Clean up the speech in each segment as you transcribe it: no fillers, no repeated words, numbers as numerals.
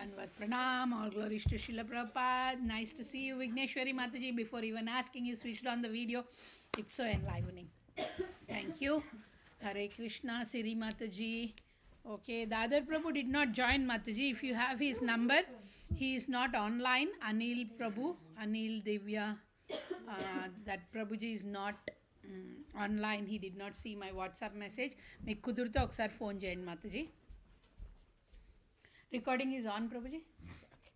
Danvat Pranam, all glories to Srila Prabhupada. Nice to see you, Vigneshwari Mataji. Before even asking, you switched on the video. It's so enlivening. Thank you. Hare Krishna, Siri Mataji. Okay, the other Prabhu did not join Mataji. If you have his number, he is not online. Anil Prabhu, Anil Divya. That Prabhuji is not online. He did not see my WhatsApp message. Make kudurta oksar phone join Mataji. Recording is on, Prabhuji. Okay.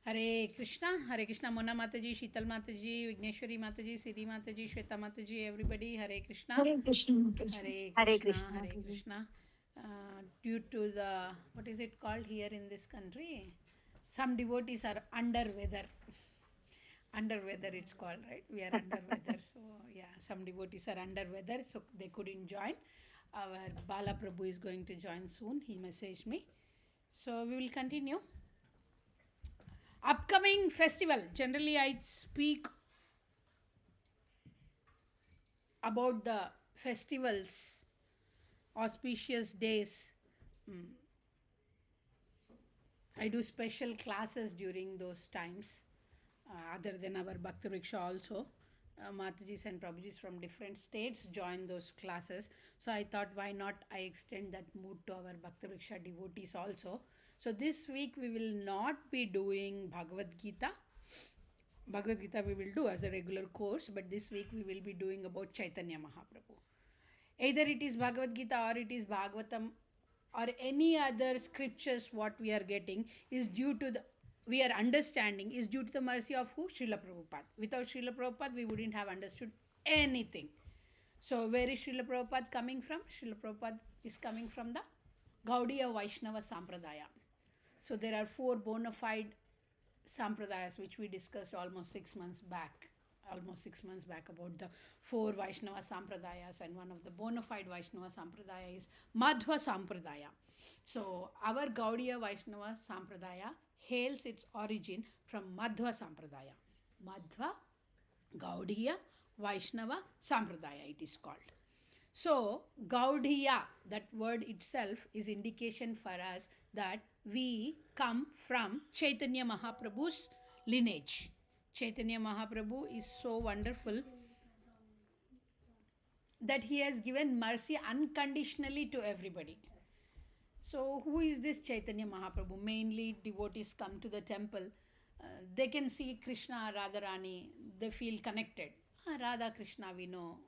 Hare Krishna, Mona Mataji, Sheetal Mataji, Vigneshwari Mataji, Siri Mataji, Shweta Mataji, everybody. Hare Krishna. Hare Krishna. Mataji. Hare Hare Krishna, Krishna. Hare Krishna. Due to the, what is it called here in this country? Some devotees are under weather. Under weather it's called, right? We are under weather. So, yeah, some devotees are under weather, so they couldn't join. Our Bala Prabhu is going to join soon. He messaged me. So we will continue. Upcoming festival. Generally, I speak about the festivals, auspicious days. I do special classes during those times, other than our Bhakti Riksha also. Matajis and Prabhujis from different states join those classes. So I thought, why not I extend that mood to our Bhakti Riksha devotees also. So this week we will not be doing Bhagavad Gita. Bhagavad Gita we will do as a regular course, but this week we will be doing about Chaitanya Mahaprabhu. Either it is Bhagavad Gita or it is Bhagavatam or any other scriptures what we are getting is due to the we are understanding is due to the mercy of who? Srila Prabhupada. Without Srila Prabhupada, we wouldn't have understood anything. So, where is Srila Prabhupada coming from? Srila Prabhupada is coming from the Gaudiya Vaishnava Sampradaya. So, there are 4 bona fide Sampradayas which we discussed almost 6 months back. Almost 6 months back about the 4 Vaishnava Sampradayas, and one of the bona fide Vaishnava Sampradaya is Madhva Sampradaya. So, our Gaudiya Vaishnava Sampradaya hails its origin from Madhva Sampradaya. Madhva Gaudiya Vaishnava Sampradaya it is called. So, Gaudiya, that word itself is indication for us that we come from Chaitanya Mahaprabhu's lineage. Chaitanya Mahaprabhu is so wonderful that he has given mercy unconditionally to everybody. So, who is this Chaitanya Mahaprabhu? Mainly devotees come to the temple. They can see Krishna, Radharani. They feel connected. Radha, Krishna, we know.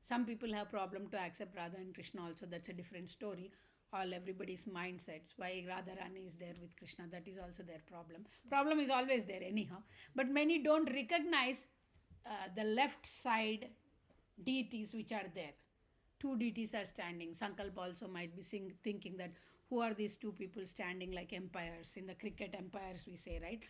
Some people have problem to accept Radha and Krishna also. That's a different story. Everybody's mindsets. Why Radharani is there with Krishna. That is also their problem. Problem is always there anyhow. But many don't recognize the left side deities which are there. 2 deities are standing. Sankalpa also might be thinking that who are these 2 people standing like empires? In the cricket empires we say, right?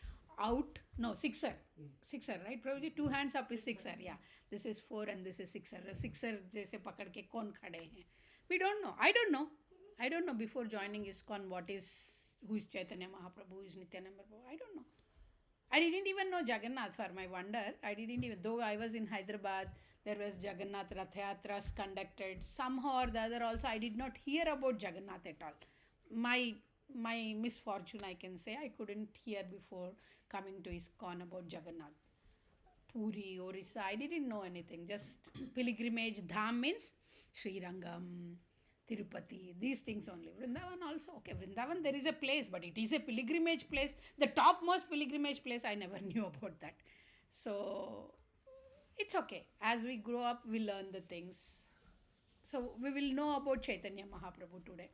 Sixer. Sixer, right? Probably 2 hands up is sixer. Yeah. This is 4 and this is sixer. Sixer jaise pakad ke kaun khade hain? We don't know. I don't know before joining ISKCON who is Chaitanya Mahaprabhu, who is Nityananda Prabhu. I don't know. I didn't even know Jagannath for my wonder. Though I was in Hyderabad, there was Jagannath Rath Yatras conducted. Somehow or the other also, I did not hear about Jagannath at all. My misfortune, I can say, I couldn't hear before coming to ISKCON about Jagannath. Puri, Orissa, I didn't know anything. Just pilgrimage, Dham means Sri Rangam, Tirupati, these things only. Vrindavan also, okay, Vrindavan there is a place, but it is a pilgrimage place. The topmost pilgrimage place, I never knew about that. So, it's okay. As we grow up, we learn the things. So, we will know about Chaitanya Mahaprabhu today.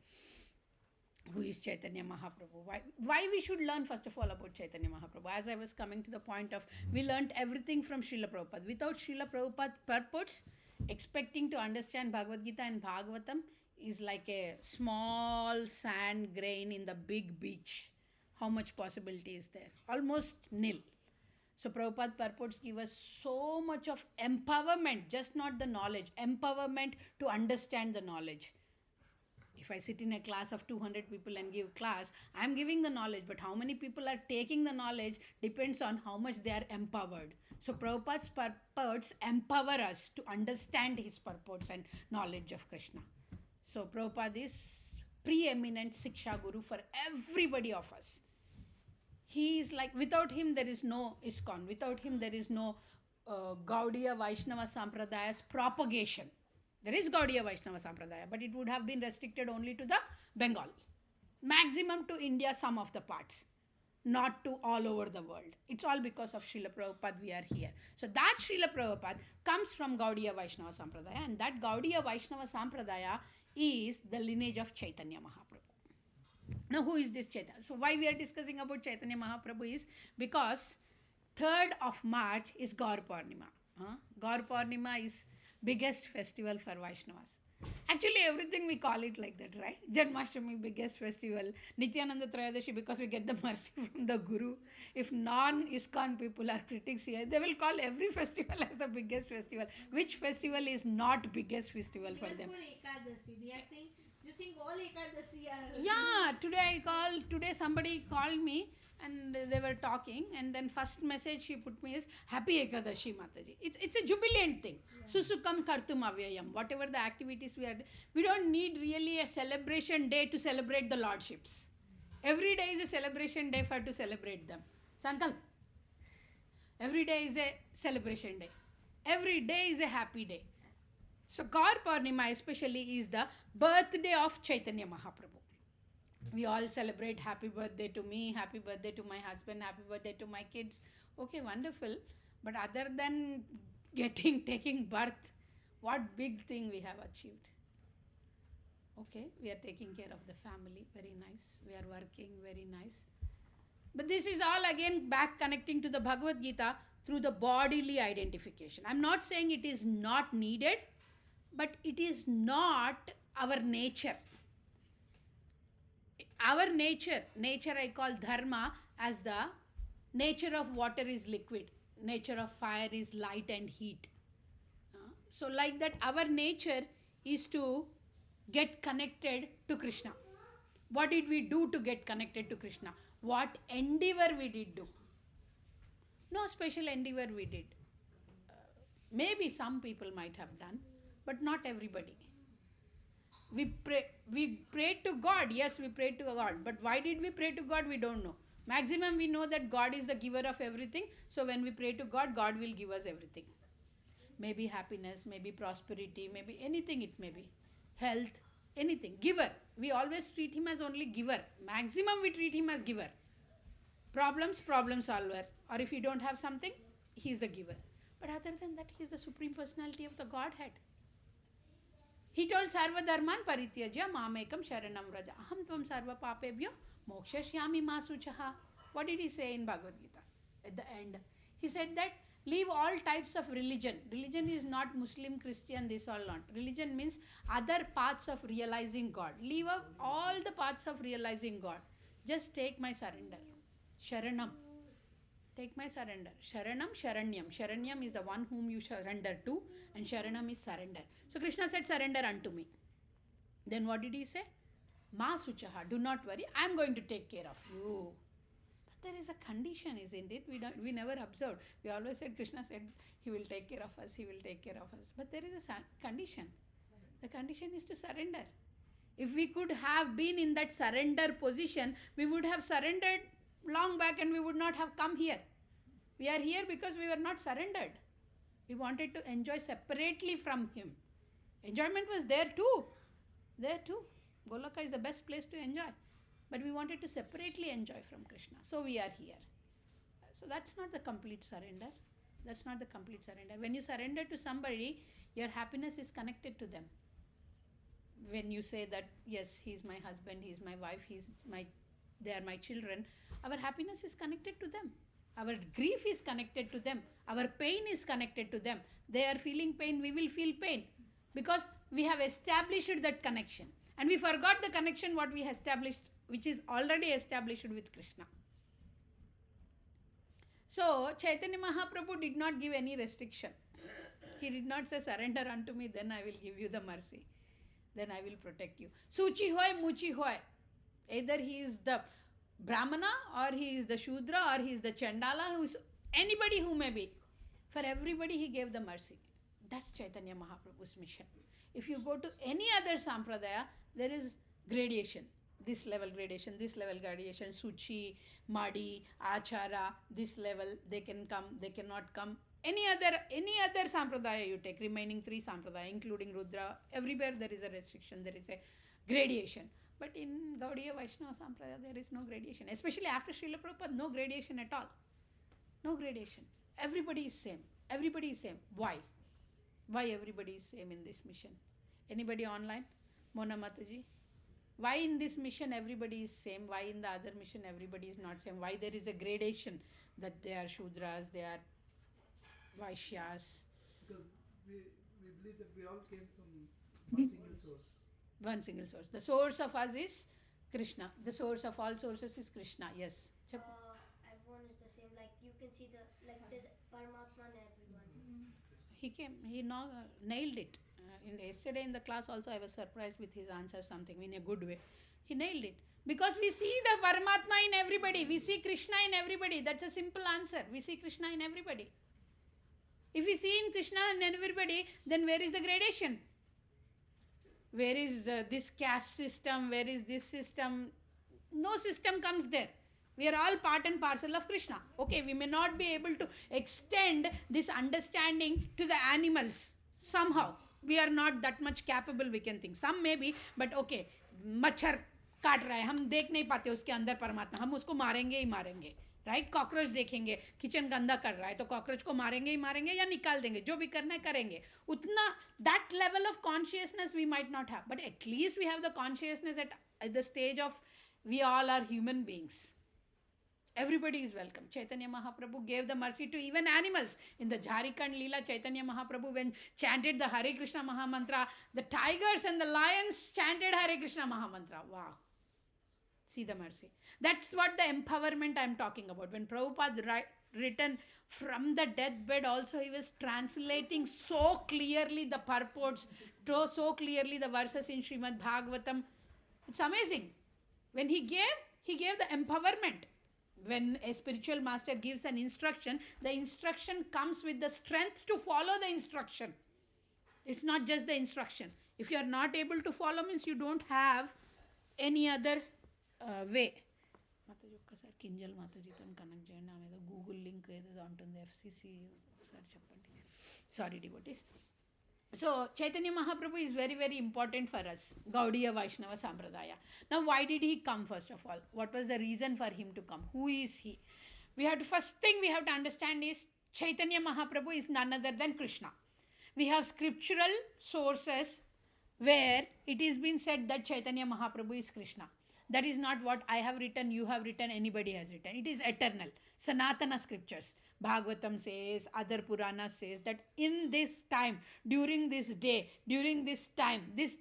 Who is Chaitanya Mahaprabhu? Why we should learn first of all about Chaitanya Mahaprabhu? As I was coming to the point of, we learnt everything from Srila Prabhupada. Without Srila Prabhupada purports, expecting to understand Bhagavad Gita and Bhagavatam is like a small sand grain in the big beach. How much possibility is there? Almost nil. So Prabhupada purports give us so much of empowerment, just not the knowledge, empowerment to understand the knowledge. If I sit in a class of 200 people and give class, I am giving the knowledge, but how many people are taking the knowledge depends on how much they are empowered. So Prabhupada's purports empower us to understand his purports and knowledge of Krishna. So Prabhupada is preeminent Siksha Guru for everybody of us. He is like, without him there is no ISKCON, without him there is no Gaudiya Vaishnava Sampradaya's propagation. There is Gaudiya Vaishnava Sampradaya, but it would have been restricted only to the Bengal. Maximum to India, some of the parts, not to all over the world. It's all because of Srila Prabhupada we are here. So that Srila Prabhupada comes from Gaudiya Vaishnava Sampradaya, and that Gaudiya Vaishnava Sampradaya is the lineage of Chaitanya Mahaprabhu. Now, who is this Chaitanya? So why we are discussing about Chaitanya Mahaprabhu is because 3rd of March is Gaur Purnima. Gaur Purnima is biggest festival for Vaishnavas. Actually, everything we call it like that, right? Janmashtami, biggest festival. Nityananda Trayadashi, because we get the mercy from the Guru. If non-ISKCON people are critics here, they will call every festival as the biggest festival. Which festival is not biggest festival for them? Ekadasi. They are saying, you think all Ekadasi are... Yeah, today somebody called me and they were talking, and then first message she put me is Happy Ekadashi Mataji. It's a jubilant thing. Yeah. Susukam kartum avyayam. Whatever the activities we don't need really a celebration day to celebrate the lordships. Every day is a celebration day to celebrate them. Sankalp. Every day is a celebration day. Every day is a happy day. So Gaur Purnima especially is the birthday of Chaitanya Mahaprabhu. We all celebrate happy birthday to me, happy birthday to my husband, happy birthday to my kids. Okay, wonderful. But other than taking birth, what big thing we have achieved? Okay, we are taking care of the family, very nice. We are working, very nice. But this is all again back connecting to the Bhagavad Gita through the bodily identification. I'm not saying it is not needed, but it is not our nature. Our nature I call dharma as the nature of water is liquid, nature of fire is light and heat. So like that, our nature is to get connected to Krishna. What did we do to get connected to Krishna? What endeavor we did do? No special endeavor we did. Maybe some people might have done, but not everybody. We prayed to God. Yes, we prayed to God. But why did we pray to God? We don't know. Maximum we know that God is the giver of everything. So when we pray to God, God will give us everything. Maybe happiness, maybe prosperity, maybe anything it may be. Health, anything. Giver. We always treat him as only giver. Maximum we treat him as giver. Problems, problem solver. Or if you don't have something, he is the giver. But other than that, he is the Supreme Personality of the Godhead. He told Sarva Dharman Parityaja Mamekam Sharanam Raja Aham Tvam Sarva Papebhyo Mokshashyami Masuchaha. What did he say in Bhagavad Gita at the end? He said that leave all types of religion. Religion is not Muslim, Christian, this all not. Religion means other paths of realizing God. Leave up all the paths of realizing God. Just take my surrender. Sharanam. Take my surrender. Sharanam, Sharanyam. Sharanyam is the one whom you surrender to, and Sharanam is surrender. So Krishna said, surrender unto me. Then what did he say? Ma Suchaha, do not worry, I am going to take care of you. But there is a condition, isn't it? We never observed. We always said, Krishna said, he will take care of us, he will take care of us. But there is a condition. The condition is to surrender. If we could have been in that surrender position, we would have surrendered long back and we would not have come here. We are here because we were not surrendered. We wanted to enjoy separately from him. Enjoyment was there too. There too. Goloka is the best place to enjoy. But we wanted to separately enjoy from Krishna. So we are here. So that's not the complete surrender. That's not the complete surrender. When you surrender to somebody, your happiness is connected to them. When you say that, yes, he's my husband, he's my wife, they are my children, our happiness is connected to them. Our grief is connected to them. Our pain is connected to them. They are feeling pain, we will feel pain. Because we have established that connection. And we forgot the connection what we established, which is already established with Krishna. So, Chaitanya Mahaprabhu did not give any restriction. He did not say, surrender unto me, then I will give you the mercy. Then I will protect you. Suchi hoy, muchi hoy. Either he is the Brahmana, or he is the Shudra, or he is the Chandala, who is anybody who may be. For everybody he gave the mercy. That's Chaitanya Mahaprabhu's mission. If you go to any other sampradaya, there is gradation. this level gradation, this level gradation, Suchi, Madi, Achara, this level, they can come, they cannot come. Any other sampradaya you take, remaining three sampradaya, including Rudra, everywhere there is a restriction, there is a gradation. But in Gaudiya Vaishnava Sampradaya, there is no gradation. Especially after Srila Prabhupada, no gradation at all. No gradation. Everybody is same. Everybody is same. Why? Why everybody is same in this mission? Anybody online? Mona Mataji? Why in this mission everybody is same? Why in the other mission everybody is not same? Why there is a gradation that they are Shudras, they are Vaishyas? Because we believe that we all came from one single source. One single source. The source of us is Krishna. The source of all sources is Krishna. Yes. Everyone is the same. Like you can see there's Paramatma in everyone. He nailed it. Yesterday in the class also I was surprised with his answer, something in a good way. He nailed it. Because we see the Paramatma in everybody. We see Krishna in everybody. That's a simple answer. We see Krishna in everybody. If we see in Krishna in everybody, then where is the gradation? Where is this caste system? Where is this system? No system comes there. We are all part and parcel of Krishna. Okay, we may not be able to extend this understanding to the animals. Somehow, we are not that much capable, we can think. Some may be, but okay, मच्छर काट रहा है, हम देख नहीं पाते उसके अंदर परमात्मा, हम उसको मारेंगे ही मारेंगे. राइट, कॉकरोच देखेंगे, किचन गंदा कर रहा है तो कॉकरोच को मारेंगे ही मारेंगे या निकाल देंगे, जो भी करना है करेंगे. उतना that level of consciousness we might not have, but at least we have the consciousness at the stage of we all are human beings. Everybody is welcome. Chaitanya Mahaprabhu gave the mercy to even animals. In the Jharikand Leela, Chaitanya Mahaprabhu, when chanted the Hare Krishna Mahamantra, the tigers and the lions chanted Hare Krishna Mahamantra. Wow. See the mercy. That's what the empowerment I am talking about. When Prabhupada written from the deathbed also, he was translating so clearly the purports, so clearly the verses in Srimad Bhagavatam. It's amazing. When he gave the empowerment. When a spiritual master gives an instruction, the instruction comes with the strength to follow the instruction. It's not just the instruction. If you are not able to follow, means you don't have any other way. Mataji ఒక్కసారి Kinzhal మాతాజీతో connect చేయండి, ఆమె ఏదో Google link ఏదో ఉంటుంది, FCC ఒకసారి చెప్పండి. Sorry devotees. So Chaitanya Mahaprabhu is very, very important for us, Gaudiya Vaishnava Sampradaya. Now why did he come first of all? What was the reason for him to come? Who is he? First thing we have to understand is Chaitanya Mahaprabhu is none other than Krishna. We have scriptural sources where it is been said that Chaitanya Mahaprabhu is Krishna. That is not what I have written, you have written, anybody has written. It is eternal. Sanatana scriptures. Bhagavatam says, other Puranas says that in this time, during this day, during this time, this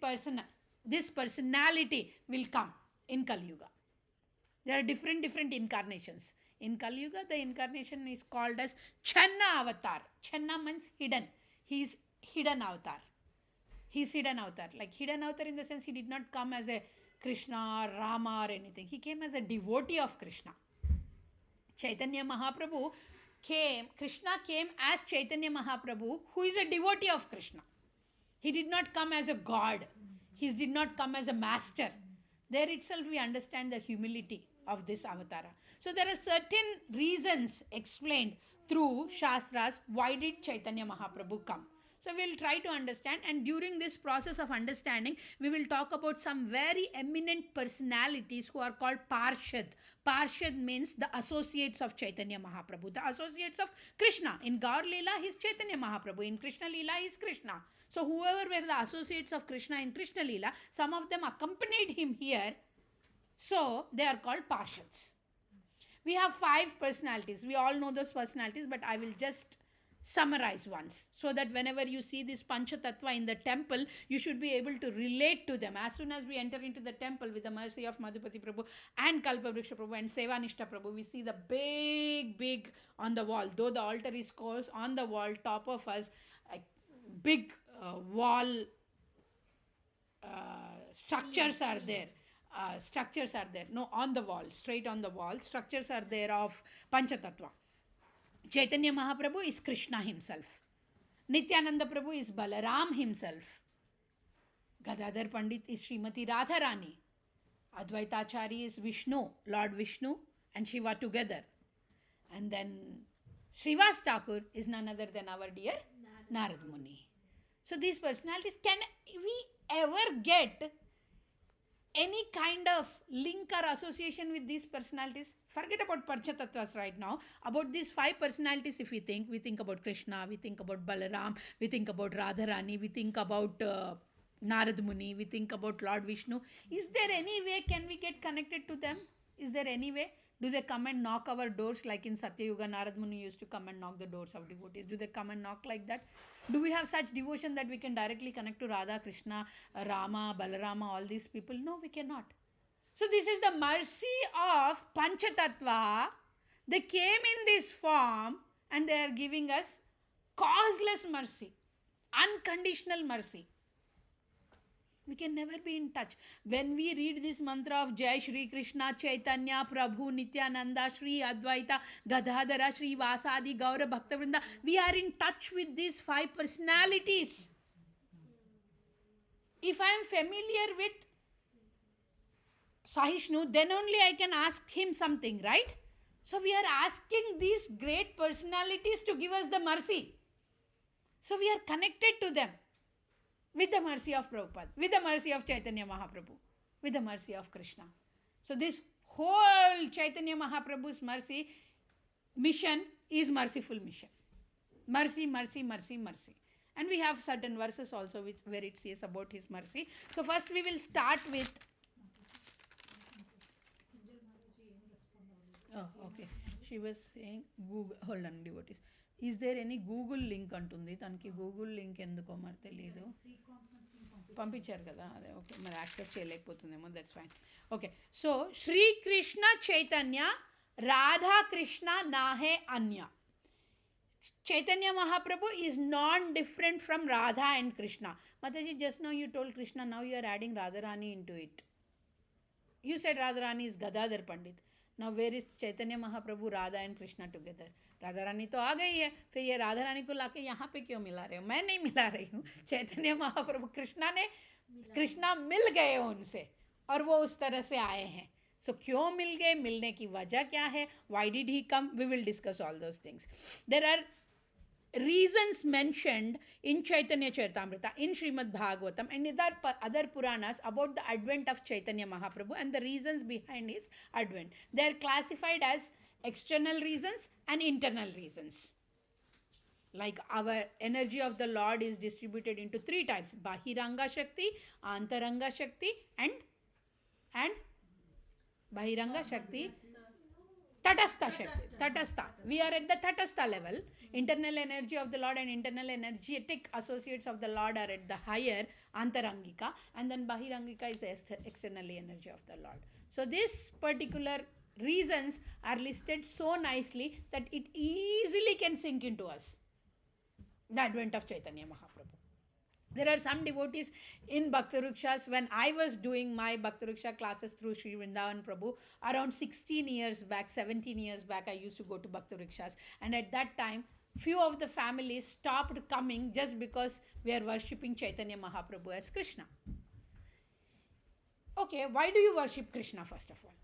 personality will come in Kali Yuga. There are different incarnations. In Kali Yuga, the incarnation is called as Channa Avatar. Channa means hidden. He is hidden avatar. He is hidden avatar. Like hidden avatar in the sense he did not come as a Krishna or Rama or anything. He came as a devotee of Krishna. Chaitanya Mahaprabhu Krishna came as Chaitanya Mahaprabhu, who is a devotee of Krishna. He did not come as a god. He did not come as a master. There itself we understand the humility of this avatara. So there are certain reasons explained through Shastras why did Chaitanya Mahaprabhu come. So we will try to understand, and during this process of understanding, we will talk about some very eminent personalities who are called Parshad. Parshad means the associates of Chaitanya Mahaprabhu, the associates of Krishna. In Gaur Leela, he is Chaitanya Mahaprabhu. In Krishna Leela, he is Krishna. So whoever were the associates of Krishna in Krishna Leela, some of them accompanied him here. So they are called Parshads. We have 5 personalities. We all know those personalities, but I will just summarize once, so that whenever you see this Pancha Tattva in the temple, you should be able to relate to them. As soon as we enter into the temple with the mercy of Madhupati Prabhu and Kalpavriksha Prabhu and Sevanishta Prabhu, we see the big on the wall. Though the altar is closed, on the wall, top of us, big wall structures are there. No, on the wall, straight on the wall, structures are there of Pancha Tattva. Chaitanya Mahaprabhu is Krishna himself. Nityananda Prabhu is Balaram himself. Gadadhar Pandit is Srimati Radharani. Advaitachari is Vishnu, Lord Vishnu and Shiva together. And then Srivas Thakur is none other than our dear Narad Muni. So these personalities, can we ever get any kind of link or association with these personalities? Forget about Panchatattva's right now. About these 5 personalities, if we think about Krishna, we think about Balaram, we think about Radharani, we think about Narad Muni, we think about Lord Vishnu. Is there any way can we get connected to them? Is there any way? Do they come and knock our doors like in Satyayuga? Narad Muni used to come and knock the doors of devotees. Do they come and knock like that? Do we have such devotion that we can directly connect to Radha, Krishna, Rama, Balarama, all these people? No, we cannot. So this is the mercy of Panchatattva. They came in this form and they are giving us causeless mercy, unconditional mercy. We can never be in touch. When we read this mantra of Jai Shri Krishna, Chaitanya, Prabhu, Nityananda, Shri Advaita, Gadadhara, Shri Vasadi, Gaura, Bhaktavrinda, we are in touch with these 5 personalities. If I am familiar with Sahishnu, then only I can ask him something, right? So we are asking these great personalities to give us the mercy. So we are connected to them. With the mercy of Prabhupada, with the mercy of Chaitanya Mahaprabhu, with the mercy of Krishna. So this whole Chaitanya Mahaprabhu's mercy mission is merciful mission. Mercy, mercy, mercy, mercy. And we have certain verses also where it says about his mercy. So first we will start with... Oh, okay. She was saying, Google, hold on, devotees. Is there any Google link అంటుంది తనకి Google link ఎందుకో మరి తెలియదు పంపించారు కదా అదే okay మరి accept చేయలేకపోతుందేమో that's fine okay so Sri Krishna Chaitanya Radha Krishna నాహే అన్య Chaitanya Mahaprabhu is non-different from Radha and Krishna. Mataji, just now you told Krishna, now you are adding Radharani into it. You said Radharani is Gadadhar Pandit. Now where is Chaitanya Mahaprabhu, Radha and Krishna together? Radha Rani तो आ गई है, फिर ये राधा रानी को लाके यहाँ पे क्यों मिला रहे हो? मैं नहीं मिला रही हूँ. चैतन्य महाप्रभु कृष्णा मिल गए उनसे और वो उस तरह से आए हैं. So क्यों मिल गए, मिलने की वजह क्या है? Why did he come? We will discuss all those things. There are reasons mentioned in Chaitanya Charitamrita, in Srimad Bhagavatam and other Puranas about the advent of Chaitanya Mahaprabhu and the reasons behind his advent. They are classified as external reasons and internal reasons. Like our energy of the Lord is distributed into 3 types: Bahiranga Shakti, Antaranga Shakti and Bahiranga Shakti, Tatastha Shakti. Tatastha. We are at the Tatastha level. Internal energy of the Lord and internal energetic associates of the Lord are at the higher Antarangika, and then Bahirangika is the external energy of the Lord. So this particular reasons are listed so nicely that it easily can sink into us. The advent of Chaitanya Mahaprabhu. There are some devotees in Bhakti Vrikshas. When I was doing my Bhakti Vriksha classes through Sri Vrindavan Prabhu, around 16 years back, 17 years back, I used to go to Bhakti Vrikshas. And at that time, few of the families stopped coming just because we are worshipping Chaitanya Mahaprabhu as Krishna. Okay, why do you worship Krishna first of all?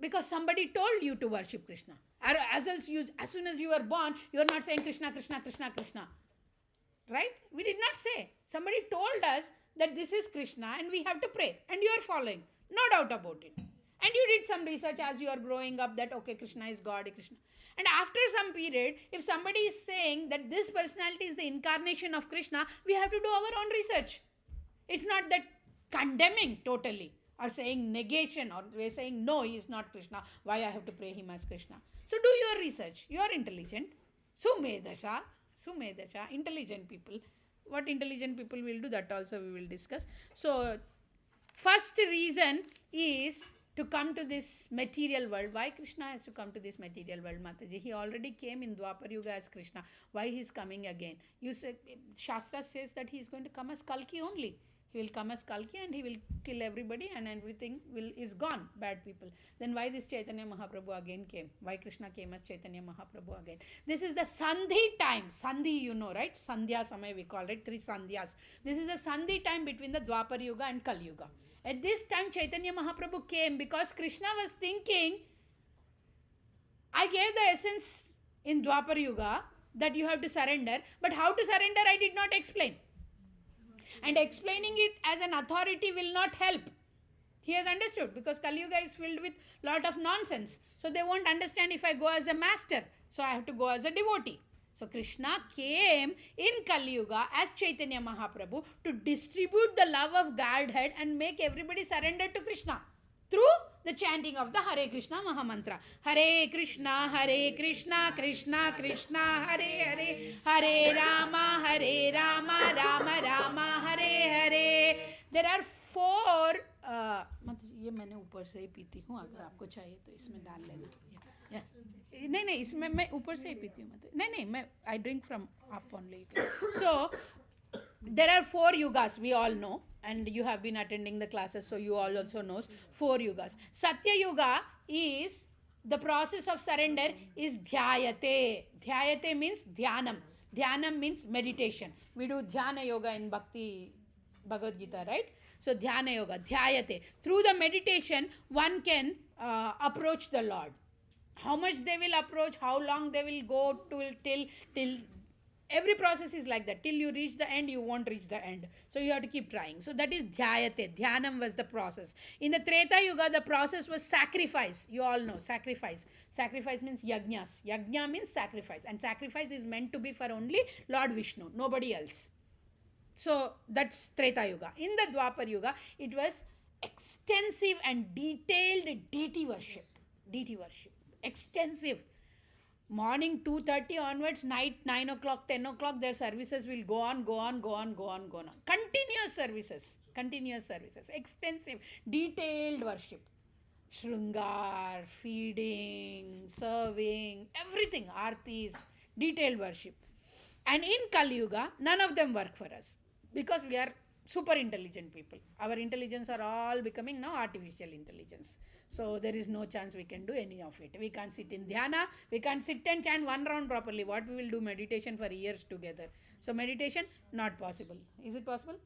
Because somebody told you to worship Krishna. As soon as you were born, you are not saying Krishna, Krishna, Krishna, Krishna. Right? We did not say. Somebody told us that this is Krishna and we have to pray. And you are following. No doubt about it. And you did some research as you are growing up that, okay, Krishna is God, Krishna. And after some period, if somebody is saying that this personality is the incarnation of Krishna, we have to do our own research. It's not that condemning totally, or saying negation, or we're saying no, he is not Krishna, why I have to pray him as Krishna. So do your research. You are intelligent. Sumedasha, intelligent people. What intelligent people will do, that also we will discuss. So first reason is to come to this material world. Why Krishna has to come to this material world, Mataji? He already came in Dwapar Yuga as Krishna. Why he is coming again? You said, Shastra says that he is going to come as Kalki only. He will come as Kalki and he will kill everybody and everything is gone, bad people. Then why this Chaitanya Mahaprabhu again came? Why Krishna came as Chaitanya Mahaprabhu again? This is the Sandhi time. Sandhi, you know, right? Sandhya Samay we call it, 3 Sandhyas. This is a Sandhi time between the Dwapar Yuga and Kali Yuga. At this time, Chaitanya Mahaprabhu came because Krishna was thinking, I gave the essence in Dwapar Yuga that you have to surrender, but how to surrender I did not explain. And explaining it as an authority will not help. He has understood because Kali Yuga is filled with lot of nonsense. So they won't understand if I go as a master. So I have to go as a devotee. So Krishna came in Kali Yuga as Chaitanya Mahaprabhu to distribute the love of Godhead and make everybody surrender to Krishna through the chanting of the Hare Krishna Mahamantra. Hare Krishna, Krishna Krishna, Hare Hare, Hare Rama, Rama Rama, Hare Hare. There are 4 मतलब ये मैंने ऊपर से ही पीती हूँ, अगर आपको चाहिए तो इसमें डाल लेना. नहीं इसमें मैं ऊपर से ही पीती हूँ, मतलब नहीं मैं I drink from up only. So there are 4 yugas, we all know, and you have been attending the classes, so you all also knows 4 yugas. Satya Yuga is the process of surrender is dhyayate. Dhyayate means dhyanam. Dhyanam means meditation. We do dhyana yoga in Bhakti Bhagavad Gita, right? So dhyana yoga, dhyayate. Through the meditation, one can approach the Lord. How much they will approach, how long they will go till every process is like that. Till you reach the end, you won't reach the end. So you have to keep trying. So that is dhyayate. Dhyanam was the process. In the Treta Yuga, the process was sacrifice. You all know, sacrifice. Sacrifice means yajnas. Yajna means sacrifice. And sacrifice is meant to be for only Lord Vishnu, nobody else. So that's Treta Yuga. In the Dwapar Yuga, it was extensive and detailed deity worship. Deity worship. Extensive. Morning 2:30 onwards, night 9 o'clock, 10 o'clock, their services will go on. Continuous services. Extensive, detailed worship. Shringar, feeding, serving, everything, artis, detailed worship. And in Kali Yuga, none of them work for us because we are super intelligent people. Our intelligence are all becoming now artificial intelligence. So there is no chance we can do any of it. We can't sit in dhyana, we can't sit and chant one round properly. What we will do meditation for years together. So meditation, not possible. Is it possible?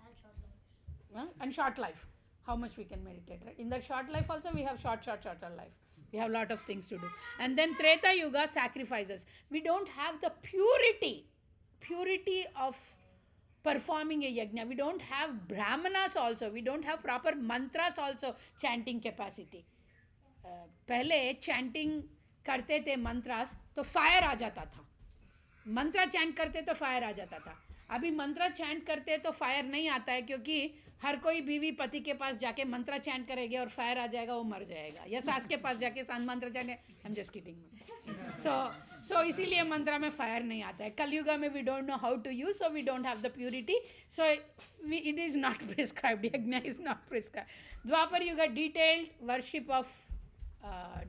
And short life. And short life. How much we can meditate, right? In that short life also we have shorter life. We have a lot of things to do. And then Treta Yuga, sacrifices. We don't have the purity of performing a yajna. We don't have brahmanas also. We don't have proper mantras also, chanting capacity. पहले chanting करते थे mantras तो fire आ जाता था. मंत्रा chant करते तो fire आ जाता था. अभी मंत्रा चैंट करते तो फायर नहीं आता है क्योंकि हर कोई बीवी पति के पास जाके मंत्रा चैंट करेगी और फायर आ जाएगा, वो मर जाएगा. या सास के पास जाके mantra chant, I am just kidding. So इसीलिए मंत्रा में फायर नहीं आता है. कलयुगा में we don't know how to use, so we don't have the purity, so it is not prescribed. Yagya is not prescribed. Dwapara yuga, detailed worship of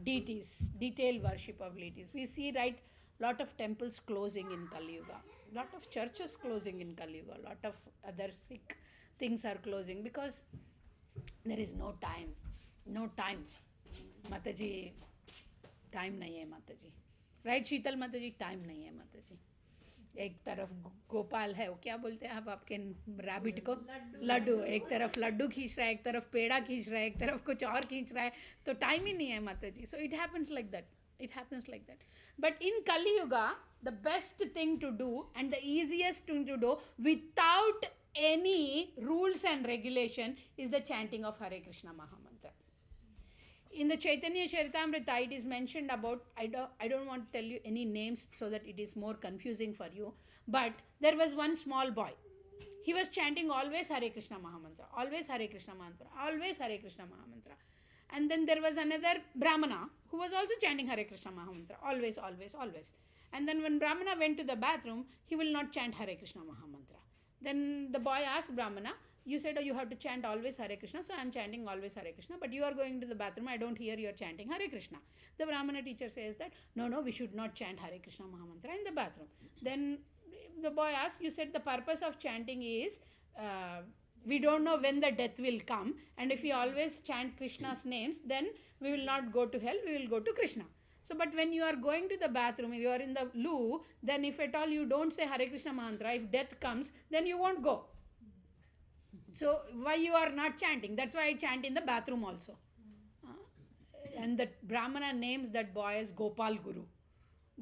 deities, detailed worship of deities. We see, right, lot of temples closing in Kali Yuga, lot of churches closing in Kali Yuga, lot of other sick things are closing because there is no time. Mataji, time nahi hai Mataji. Right, Sheetal Mataji, time nahi hai Mataji. एक तरफ गोपाल है, वो क्या बोलते हैं आप आपके rabbit को, लड्डू. एक तरफ लड्डू खींच रहा है, एक तरफ पेड़ा खींच रहा है, एक तरफ कुछ और खींच रहा है, तो टाइम ही नहीं है माता ji. So it happens like that. But in Kali Yuga, the best thing to do and the easiest thing to do without any rules and regulation is the chanting of Hare Krishna Mahamantra. In the Chaitanya Charitamrita, it is mentioned about, I don't want to tell you any names so that it is more confusing for you, but there was one small boy. He was chanting always Hare Krishna Mahamantra, always Hare Krishna Mahamantra, always Hare Krishna Mahamantra. And then there was another Brahmana who was also chanting Hare Krishna Mahamantra, always. And then when Brahmana went to the bathroom, he will not chant Hare Krishna Mahamantra. Then the boy asked Brahmana, you said, you have to chant always Hare Krishna, so I am chanting always Hare Krishna, but you are going to the bathroom, I don't hear you are chanting Hare Krishna. The Brahmana teacher says that, no, we should not chant Hare Krishna Mahamantra in the bathroom. Then the boy asked, you said the purpose of chanting is, we don't know when the death will come, and if we always chant Krishna's names, then we will not go to hell, we will go to Krishna. So, but when you are going to the bathroom, if you are in the loo, then if at all you don't say Hare Krishna Mantra, if death comes, then you won't go. So why you are not chanting? That's why I chant in the bathroom also. And the Brahmana names that boy as Gopal Guru.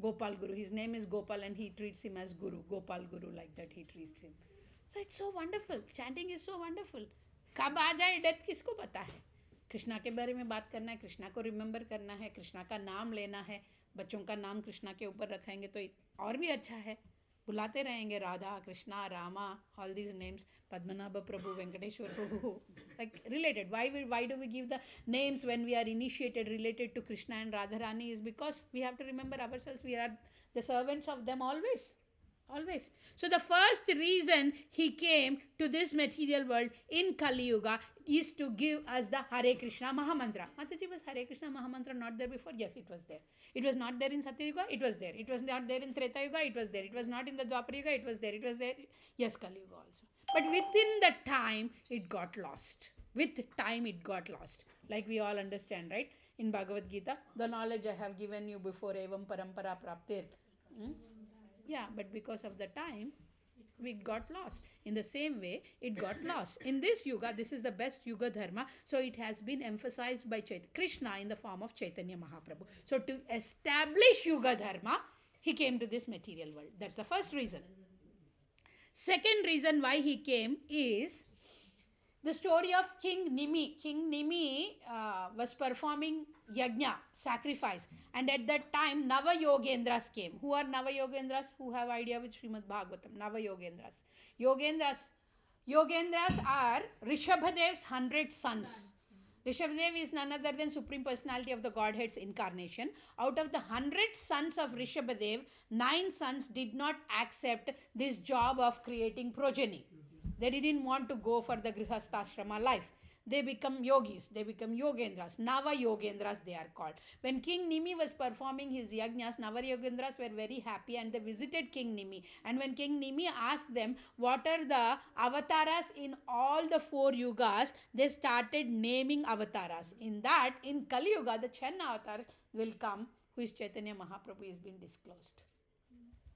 Gopal Guru. His name is Gopal and he treats him as Guru. Gopal Guru, like that he treats him. So it's so wonderful. Chanting is so wonderful. कब आ जाए death किसको पता है? कृष्णा के बारे में बात करना है, कृष्णा को रिमेंबर करना है, कृष्णा का नाम लेना है, बच्चों का नाम कृष्णा के ऊपर रखेंगे तो और भी अच्छा है. बुलाते रहेंगे Radha, Krishna, Rama, all these names, Padmanabha Prabhu, Venkateshwar Prabhu, like related. Why do we give the names when we are initiated related to Krishna and Radharani? Is because we have to remember ourselves, we are the servants of them always. Always. So the first reason he came to this material world in Kali Yuga is to give us the Hare Krishna Mahamantra. Mataji, was Hare Krishna Mahamantra not there before? Yes, it was there. It was not there in Satya Yuga? It was there. It was not there in Treta Yuga? It was there. It was not in the Dwapara Yuga? It was there. It was there. Yes, Kali Yuga also. But within the time, it got lost. With time, it got lost. Like we all understand, right? In Bhagavad Gita, the knowledge I have given you before evam parampara praptir. Yeah, but because of the time, it got lost. In the same way, it got lost. In this Yuga, this is the best Yuga Dharma, so it has been emphasized by Krishna in the form of Chaitanya Mahaprabhu. So to establish Yuga Dharma, he came to this material world. That's the first reason. Second reason why he came is the story of King Nimi. King Nimi was performing yajna, sacrifice. And at that time, Nava Yogendras came. Who are Nava Yogendras? Who have idea with Srimad Bhagavatam? Nava Yogendras. Yogendras are Rishabhadev's 100 sons. Rishabhadev is none other than Supreme Personality of the Godhead's incarnation. Out of the 100 sons of Rishabhadev, 9 sons did not accept this job of creating progeny. They didn't want to go for the Grihasthashrama life. They become yogis, they become yogendras, Nava Yogendras they are called. When King Nimi was performing his yajnas, Nava Yogendras were very happy and they visited King Nimi. And when King Nimi asked them what are the avatars in all the 4 yugas, they started naming avatars. In that, in Kali Yuga, the 10 avatars will come, who is Chaitanya Mahaprabhu is being disclosed.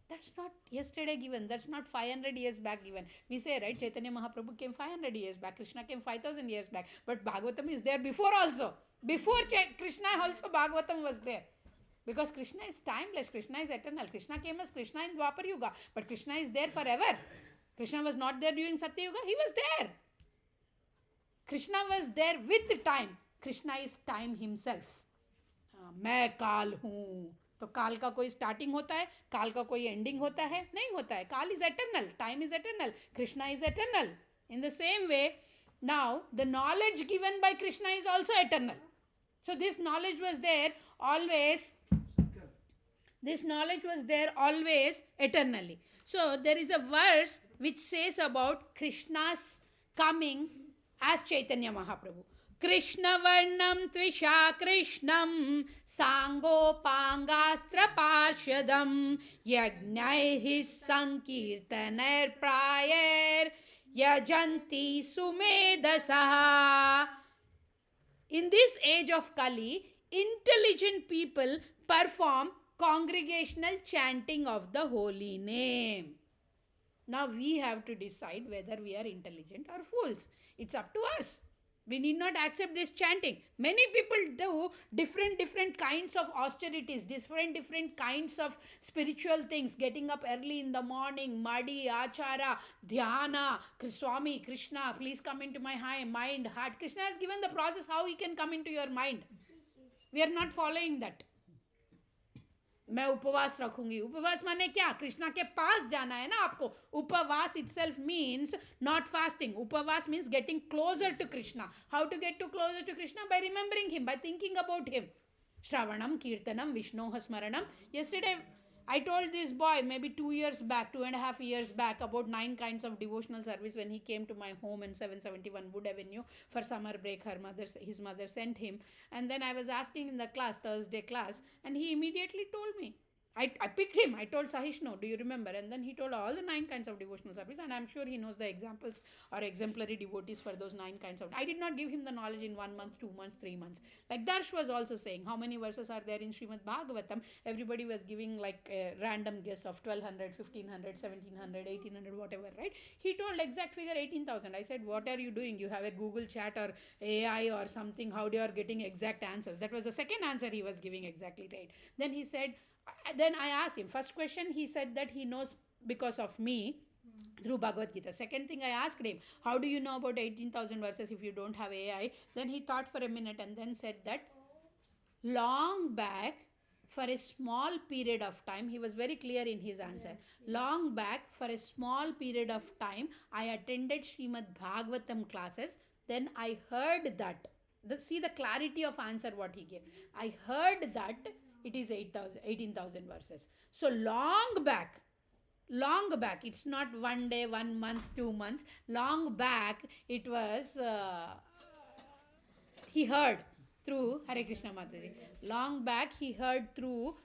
That's not yesterday given. That's not 500 years back given. We say, right, Chaitanya Mahaprabhu came 500 years back. Krishna came 5,000 years back. But Bhagavatam is there before also. Before Krishna also Bhagavatam was there. Because Krishna is timeless. Krishna is eternal. Krishna came as Krishna in Dwapara Yuga. But Krishna is there forever. Krishna was not there during Satya Yuga. He was there. Krishna was there with time. Krishna is time himself. मैं काल हूँ. तो काल का कोई starting होता है, काल का कोई एंडिंग होता है? नहीं होता है. काल is eternal, time is eternal, Krishna is eternal. In the same way, now the knowledge given by Krishna is also eternal. So this knowledge was there always. This knowledge was there always eternally. So there is a verse which says about Krishna's coming as Chaitanya Mahaprabhu. Krishna Varnam Tvisha Krishnam Sangopangastra Parshadam Yajnaihis Sankirtaner Prayer Yajanti Sumedasaha. In this age of Kali, intelligent people perform congregational chanting of the holy name. Now we have to decide whether we are intelligent or fools. It's up to us. We need not accept this chanting. Many people do different kinds of austerities, different kinds of spiritual things. Getting up early in the morning, Madi, Achara, Dhyana, Swami, Krishna, please come into my mind, heart. Krishna has given the process how he can come into your mind. We are not following that. मैं उपवास रखूंगी. उपवास माने क्या? कृष्णा के पास जाना है ना आपको. उपवास itself means not fasting. उपवास means getting closer to Krishna. How to get to closer to Krishna? By remembering him, by thinking about him. Shravanam, Kirtanam, Vishnoha Smaranam. Yesterday I told this boy maybe 2.5 years back about 9 kinds of devotional service when he came to my home in 771 Wood Avenue for summer break. His mother sent him. And then I was asking in the class, Thursday class, and he immediately told me. I picked him. I told Sahishnu, do you remember? And then he told all the 9 kinds of devotional service, and I'm sure he knows the examples or exemplary devotees for those 9 kinds of. I did not give him the knowledge in 1 month, 2 months, 3 months. Like Darsh was also saying, how many verses are there in Srimad Bhagavatam? Everybody was giving like a random guess of 1200, 1500, 1700, 1800, whatever, right? He told exact figure 18,000. I said, what are you doing? You have a Google chat or AI or something. How do you are getting exact answers? That was the second answer he was giving exactly right. Then he said, then I asked him, first question, he said that he knows because of me through Bhagavad Gita. Second thing I asked him, how do you know about 18,000 verses if you don't have AI? Then he thought for a minute and then said that long back, for a small period of time, he was very clear in his answer. Yes. Long back, for a small period of time, I attended Srimad Bhagavatam classes. Then I heard that. See the clarity of answer what he gave. I heard that it is 18,000 verses. So long back, it's not 1 day, 1 month, 2 months. Long back, it was, he heard through Hare Krishna Mataji. Long back, he heard through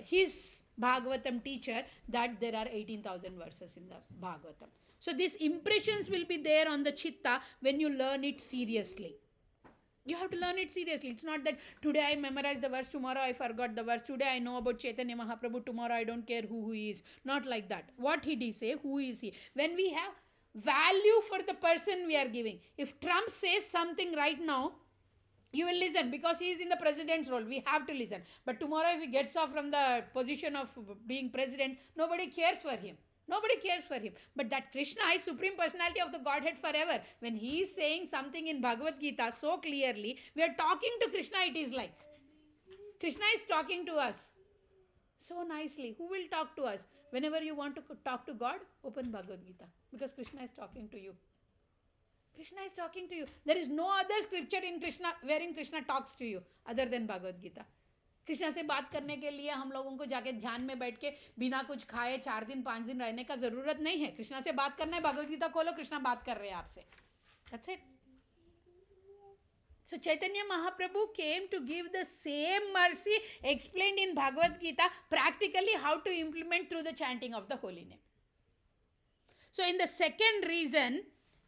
his Bhagavatam teacher that there are 18,000 verses in the Bhagavatam. So these impressions will be there on the chitta when you learn it seriously. You have to learn it seriously. It's not that today I memorized the verse, tomorrow I forgot the verse, today I know about Chaitanya Mahaprabhu, tomorrow I don't care who he is. Not like that. What did he say? Who is he? When we have value for the person we are giving. If Trump says something right now, you will listen because he is in the president's role. We have to listen. But tomorrow if he gets off from the position of being president, nobody cares for him. Nobody cares for him. But that Krishna is Supreme Personality of the Godhead forever. When he is saying something in Bhagavad Gita so clearly, we are talking to Krishna, it is like. Krishna is talking to us so nicely. Who will talk to us? Whenever you want to talk to God, open Bhagavad Gita. Because Krishna is talking to you. Krishna is talking to you. There is no other scripture in Krishna wherein Krishna talks to you other than Bhagavad Gita. Krishna से बात करने के लिए हम लोगों को जाके ध्यान में बैठ के बिना कुछ खाए 4 दिन 5 दिन रहने का जरूरत नहीं है. कृष्णा से बात करना है, भगवद गीता खोलो, कृष्णा बात कर रहे हैं आपसे. That's it. So Chaitanya Mahaprabhu came to give the same mercy explained in Bhagavad Gita, practically how to implement through the chanting of the holy name. So in the second reason,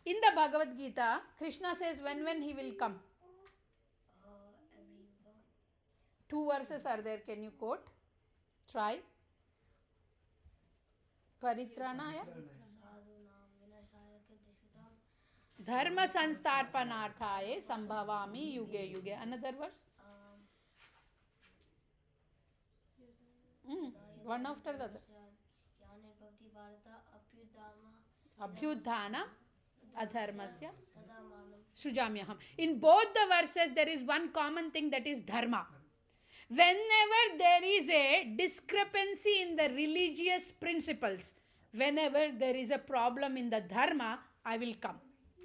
in the Bhagavad Gita, Krishna says when he will come. 2 verses are there. Can you quote? Try. Paritranaya. Dharma sanstarpanarthaye sambhavami yuge yuge. Another verse. One after the other. Abhyudhana adharmasya sujamyaham. In both the verses there is one common thing, that is dharma. Whenever there is a discrepancy in the religious principles, whenever there is a problem in the dharma, I will come.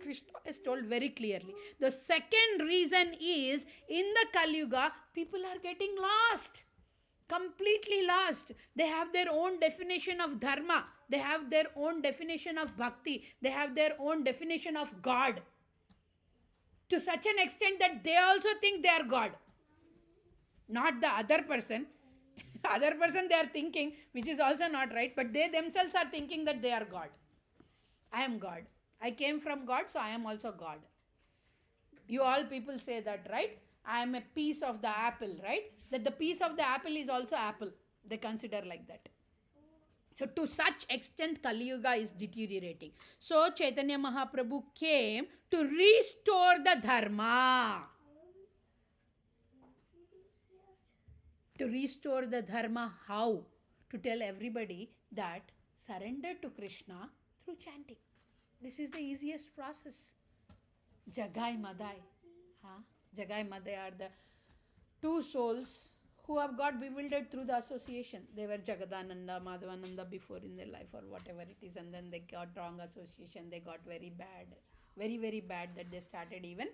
Krishna is told very clearly. The second reason is, in the Kali Yuga, people are getting lost. Completely lost. They have their own definition of dharma. They have their own definition of bhakti. They have their own definition of God. To such an extent that they also think they are God. Not the other person. Other person they are thinking, which is also not right, but they themselves are thinking that they are God. I am God. I came from God, so I am also God. You all people say that, right? I am a piece of the apple, right? That the piece of the apple is also apple. They consider like that. So to such extent Kali Yuga is deteriorating. So Chaitanya Mahaprabhu came to restore the dharma. To restore the dharma, how? To tell everybody that surrender to Krishna through chanting. This is the easiest process. Jagai Madai. Jagai Madai are the 2 souls who have got bewildered through the association. They were Jagadananda, Madhavananda before in their life or whatever it is, and then they got wrong association. They got very bad. Very, very bad that they started even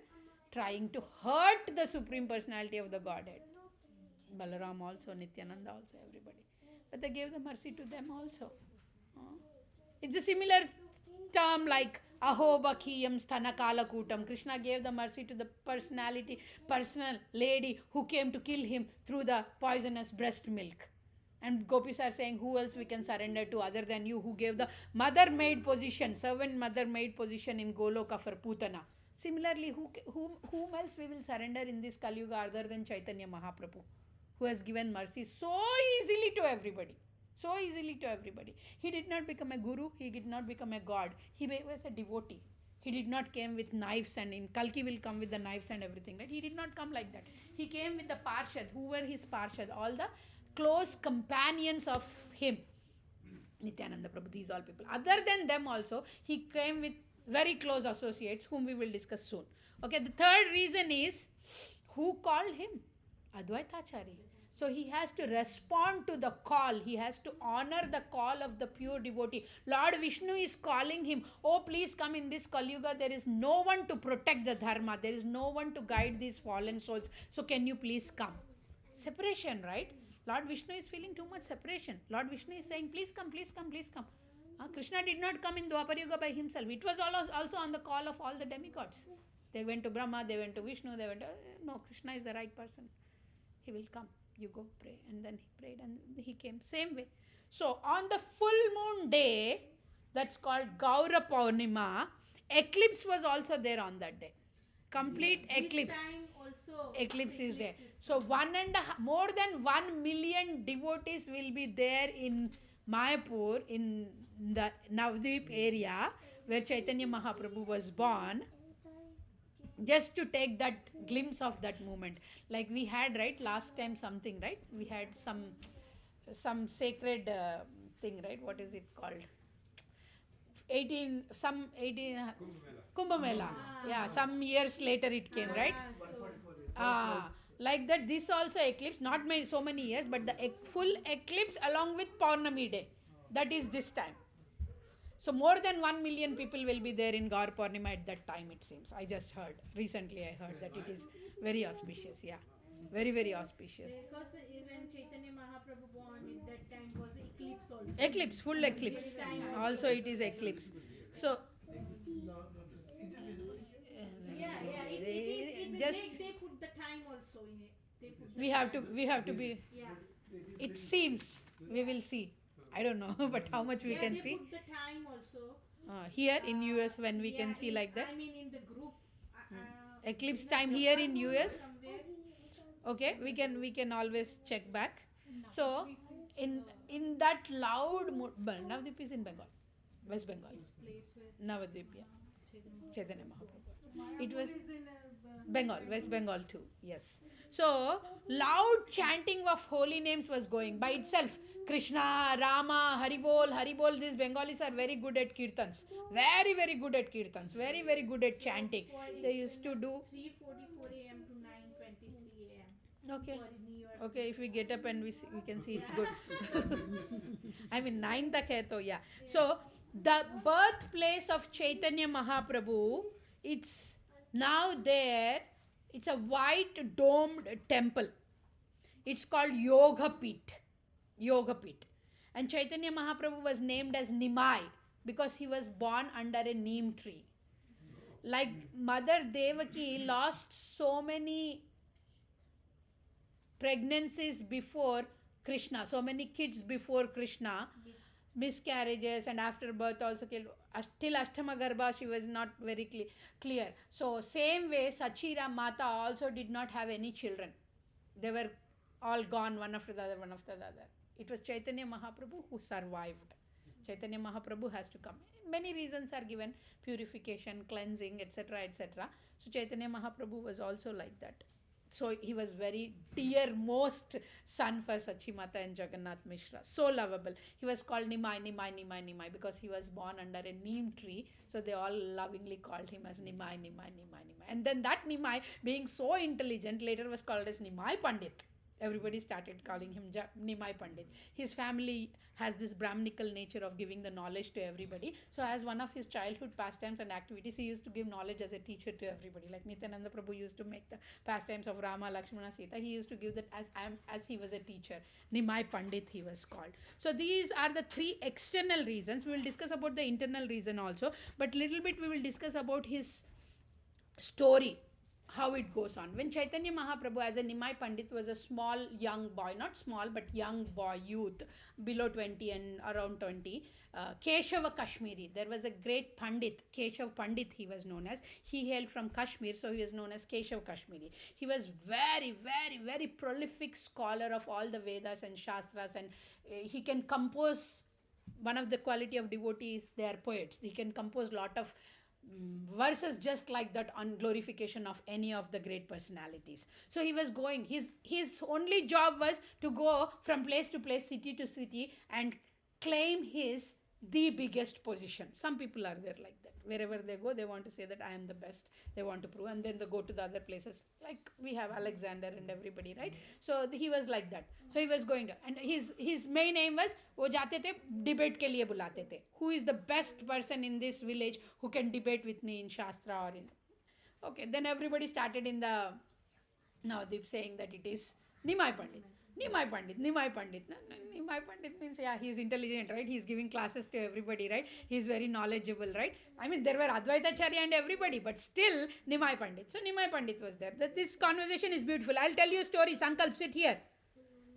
trying to hurt the Supreme Personality of the Godhead. Balaram also, Nityananda also, everybody. But they gave the mercy to them also. It's a similar term like Aho Bakhiyam Sthanakala Kutam. Krishna gave the mercy to the personal lady who came to kill him through the poisonous breast milk. And gopis are saying, who else we can surrender to other than you, who gave the mother maid position, servant mother maid position in Goloka for Putana. Similarly, whom else we will surrender in this Kali Yuga other than Chaitanya Mahaprabhu, who has given mercy so easily to everybody. So easily to everybody. He did not become a guru, he did not become a god. He was a devotee. He did not came with knives, and in Kalki will come with the knives and everything, right? He did not come like that. He came with the Parshad. Who were his Parshad? All the close companions of him. Nityananda Prabhu, these all people. Other than them also, he came with very close associates whom we will discuss soon. Okay, the third reason is, who called him? Advaitachari. So he has to respond to the call. He has to honor the call of the pure devotee. Lord Vishnu is calling him, oh please come in this Kali Yuga. There is no one to protect the dharma. There is no one to guide these fallen souls. So can you please come? Separation, right? Lord Vishnu is feeling too much separation. Lord Vishnu is saying, please come, please come, please come. Krishna did not come in Dwapar Yuga by himself. It was also on the call of all the demigods. They went to Brahma, they went to Vishnu, they went to... No, Krishna is the right person. He will come. You go pray. And then he prayed and he came. Same way. So on the full moon day, that's called Gaura Paurnima, eclipse was also there on that day. Complete eclipse. This time also Eclipse is there. So more than 1 million devotees will be there in Mayapur, in the Navadvip area where Chaitanya Mahaprabhu was born, just to take that glimpse of that moment. Like we had, right, last time something, right? We had some sacred thing, right? What is it called? 18 Kumbh Mela. Yeah, some years later it came, right? Like that, this also eclipse, not so many years, but the full eclipse along with Paurnami day. That is this time. So more than 1 million people will be there in Gaur Purnima at that time, it seems. I just heard. Recently I heard that it is very auspicious. Yeah. Very, very auspicious. Because when Chaitanya Mahaprabhu born, at that time was eclipse also. Eclipse, full eclipse. This time Also it is eclipse. So... Yeah, it is. Just they put the time also in it. They put the we have to be... Yeah. It seems. We will see. I don't know, but how much we can they see. put the time also. Here in US, when we can see like that. I mean in the group. Eclipse time here in US. Okay, we can always check back. So in that loud mood, Navadvip is in Bengal, West Bengal. Navadvip, yeah. Chaitanya Mahaprabhu. It was Bengal, West Bengal too. Yes. So loud chanting of holy names was going by itself. Krishna, Rama, Haribol, Haribol. These Bengalis are very good at kirtans. Very, very good at kirtans. Very, very good at chanting. They used to do 3:44 a.m. to 9:23 a.m. Okay. For New York. Okay, if we get up and we can see it's good. I mean 9 tak hai to yeah. So the birthplace of Chaitanya Mahaprabhu, it's now there. It's a white domed temple. It's called Yoga Pit. Yoga Pit. And Chaitanya Mahaprabhu was named as Nimai because he was born under a neem tree. Like Mother Devaki lost so many pregnancies before Krishna, so many kids before Krishna, miscarriages, and after birth also killed. Till Ashtama Garbha she was not very clear. So same way Sachira Mata also did not have any children. They were all gone one after the other, one after the other. It was Chaitanya Mahaprabhu who survived. Chaitanya Mahaprabhu has to come. Many reasons are given: purification, cleansing, etc., etc. So Chaitanya Mahaprabhu was also like that. So he was very dearmost son for Sachimata and Jagannath Mishra. So lovable. He was called Nimai, Nimai, Nimai, Nimai because he was born under a neem tree. So they all lovingly called him as Nimai, Nimai, Nimai, Nimai. And then that Nimai, being so intelligent, later was called as Nimai Pandit. Everybody started calling him Nimai Pandit. His family has this Brahminical nature of giving the knowledge to everybody. So as one of his childhood pastimes and activities, he used to give knowledge as a teacher to everybody. Like Nityananda Prabhu used to make the pastimes of Rama, Lakshmana, Sita. He used to give that as he was a teacher. Nimai Pandit he was called. So these are the 3 external reasons. We will discuss about the internal reason also. But little bit we will discuss about his story. how it goes on. When Chaitanya Mahaprabhu as a Nimai Pandit was a small young boy, not small but young boy, youth, below 20 and around 20, Keshava Kashmiri, there was a great Pandit, Keshav Pandit he was known as. He hailed from Kashmir, so he was known as Keshav Kashmiri. He was very, very, very prolific scholar of all the Vedas and Shastras, and he can compose. One of the quality of devotees, they are poets. He can compose lot of verses just like that on glorification of any of the great personalities. So he was going, his only job was to go from place to place, city to city, and claim his the biggest position. Some people are there like that. Wherever they go, they want to say that I am the best. They want to prove, and then they go to the other places. Like we have Alexander and everybody, right? So he was like that. So he was going to, and his main aim was, वो जाते थे debate के लिए बुलाते थे. Who is the best person in this village who can debate with me in Shastra or in? Okay, then everybody started in the Navadip saying that it is Nimai Pandit. Nimai Pandit, Nimai Pandit. Nimai Pandit means, yeah, he's intelligent, right? He's giving classes to everybody, right? He's very knowledgeable, right? I mean, there were Advaitacharya and everybody, but still Nimai Pandit. So Nimai Pandit was there. This conversation is beautiful. I'll tell you a story. Sankalp, sit here.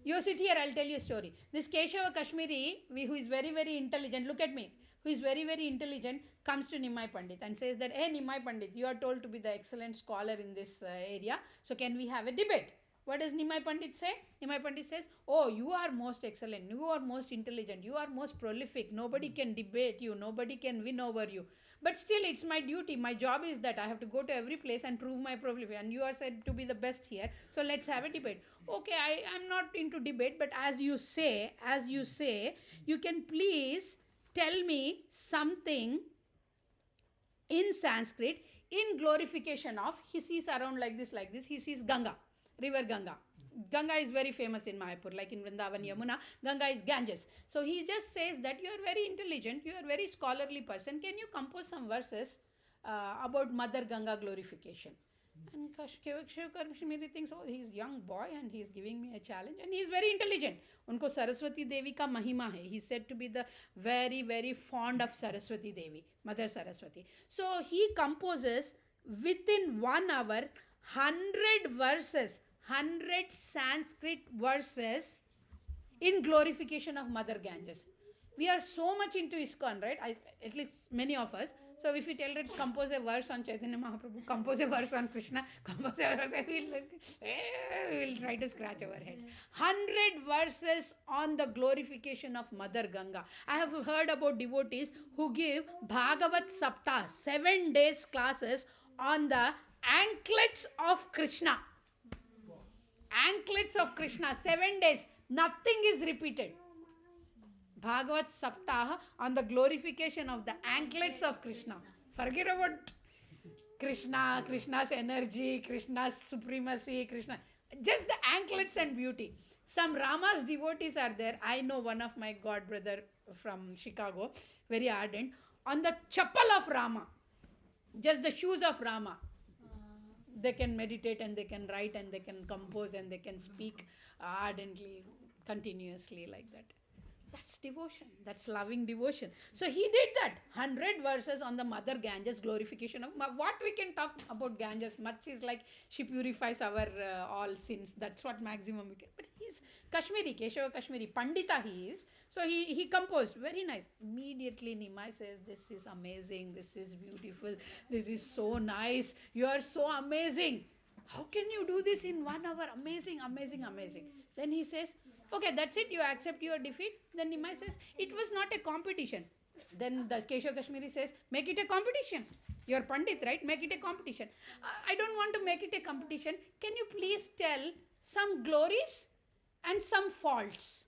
You sit here, I'll tell you a story. This Keshava Kashmiri, who is very, very intelligent, look at me, who is very, very intelligent, comes to Nimai Pandit and says that, hey, Nimai Pandit, you are told to be the excellent scholar in this area, so can we have a debate? What does Nimai Pandit say? Nimai Pandit says, oh, you are most excellent, you are most intelligent, you are most prolific, nobody can debate you, nobody can win over you. But still, it's my duty, my job is that I have to go to every place and prove my prolific, and you are said to be the best here, so let's have a debate. Okay, I'm not into debate, but as you say, you can please tell me something in Sanskrit in glorification of, he sees around like this, he sees Ganga, river Ganga. Ganga is very famous in Mayapur, like in Vrindavan, Yamuna. Ganga is Ganges. So he just says that you are very intelligent, you are very scholarly person. Can you compose some verses about Mother Ganga glorification? And Kashmiri thinks, oh, he's young boy and he's giving me a challenge. And he's very intelligent. Unko Saraswati Devi ka mahima hai. He's said to be the very, very fond of Saraswati Devi, Mother Saraswati. So he composes within 1 hour 100 verses, 100 Sanskrit verses in glorification of Mother Ganges. We are so much into ISKCON, right? At least many of us. So if we tell her to compose a verse on Chaitanya Mahaprabhu, compose a verse on Krishna, compose a verse, we'll try to scratch our heads. 100 verses on the glorification of Mother Ganga. I have heard about devotees who give Bhagavat Saptah, 7 days classes on the anklets of Krishna. Anklets of Krishna, 7 days. Nothing is repeated. Bhagavat Saptaha on the glorification of the anklets of Krishna. Forget about Krishna, Krishna's energy, Krishna's supremacy, Krishna. Just the anklets and beauty. Some Rama's devotees are there. I know one of my god brother from Chicago, very ardent, on the chappal of Rama. Just the shoes of Rama. They can meditate and they can write and they can compose and they can speak ardently, continuously like that. That's devotion. That's loving devotion. So he did that. 100 verses on the Mother Ganges, glorification of... What we can talk about Ganges? Much is like she purifies our all sins. That's what maximum we can. But he's Kashmiri, Keshava Kashmiri. Pandita he is. So he composed. Very nice. Immediately Nimai says, this is amazing. This is beautiful. This is so nice. You are so amazing. How can you do this in 1 hour? Amazing, amazing, amazing. Then he says, okay, that's it, you accept your defeat. Then Nimai says, it was not a competition. Then the Keshav Kashmiri says, make it a competition. You're Pandit, right? Make it a competition. I don't want to make it a competition. Can you please tell some glories and some faults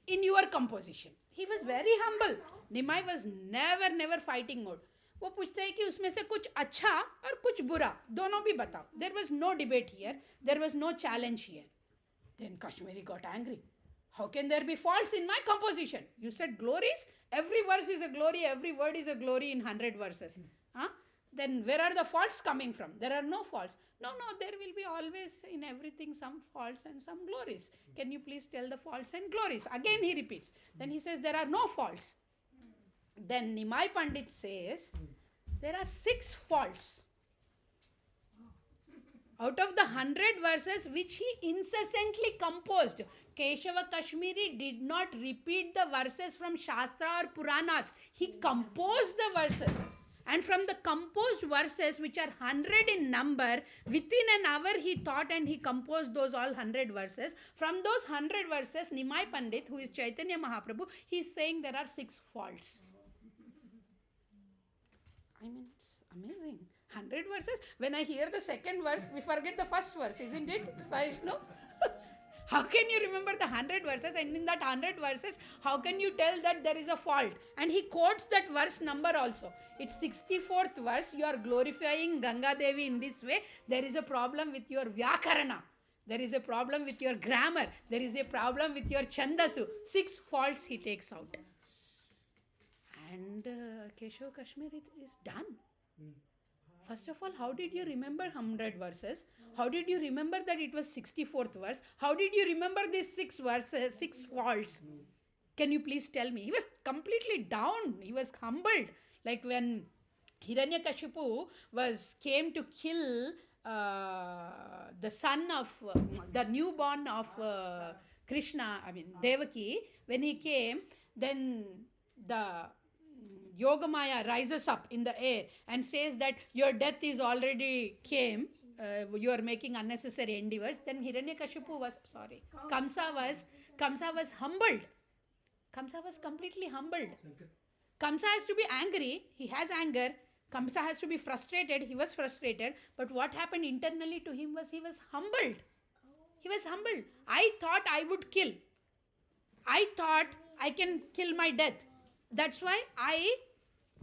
in your composition? He was very humble. Nimai was never fighting mode. वो पूछता है कि उसमें से कुछ अच्छा और कुछ बुरा दोनों भी बताओ. There was no debate here. There was no challenge here. Then Kashmiri got angry. How can there be faults in my composition? You said glories? Every verse is a glory, every word is a glory in 100 verses. Huh? Then where are the faults coming from? There are no faults. No, there will be always in everything some faults and some glories. Can you please tell the faults and glories? Again he repeats. Then he says there are no faults. Then Nimai Pandit says there are 6 faults. Out of the 100 verses which he incessantly composed, Keshava Kashmiri did not repeat the verses from Shastra or Puranas. He composed the verses. And from the composed verses, which are 100 in number, within an hour he thought and he composed those all 100 verses. From those 100 verses, Nimai Pandit, who is Chaitanya Mahaprabhu, he is saying there are 6 faults. I mean, it's amazing. 100 verses. When I hear the second verse, we forget the first verse, isn't it? No? How can you remember the 100 verses? And in that 100 verses, how can you tell that there is a fault? And he quotes that verse number also. It's 64th verse. You are glorifying Ganga Devi in this way. There is a problem with your Vyakarana. There is a problem with your grammar. There is a problem with your Chandasu. 6 faults he takes out. And Keshav Kashmiri is done. First of all, how did you remember 100 verses? How did you remember that it was 64th verse? How did you remember these 6 verses, 6 faults? Can you please tell me? He was completely down. He was humbled. Like when Hiranyakashipu came to kill the son of, the newborn of Krishna, Devaki, when he came, then the Yogamaya rises up in the air and says that your death is already came, you are making unnecessary endeavors. Then Hiranyakashipu Kamsa was humbled. Kamsa was completely humbled. Kamsa has to be angry, he has anger. Kamsa has to be frustrated, he was frustrated. But what happened internally to him was he was humbled. He was humbled. I thought I would kill. I thought I can kill my death. That's why I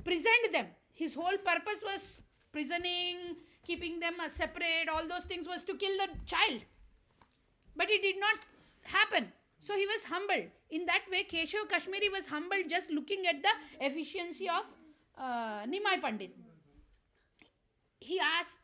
prisoned them. His whole purpose was prisoning, keeping them separate, all those things was to kill the child. But it did not happen. So he was humbled. In that way, Keshav Kashmiri was humbled just looking at the efficiency of Nimai Pandit. He asked,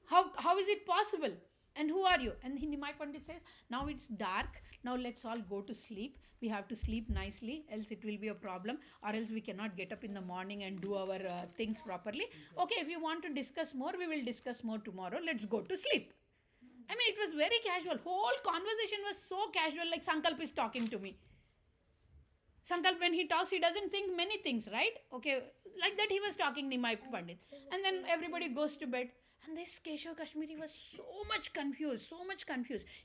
how is it possible? And who are you? And Nimai Pandit says, now it's dark. Now let's all go to sleep. We have to sleep nicely, else it will be a problem, or else we cannot get up in the morning and do our things properly. Okay, if you want to discuss more, we will discuss more tomorrow. Let's go to sleep. It was very casual. Whole conversation was so casual, like Sankalp is talking to me. Sankalp, when he talks, he doesn't think many things, right? Okay, like that he was talking Nimai Pandit. And then everybody goes to bed. And this Keshav Kashmiri was so much confused.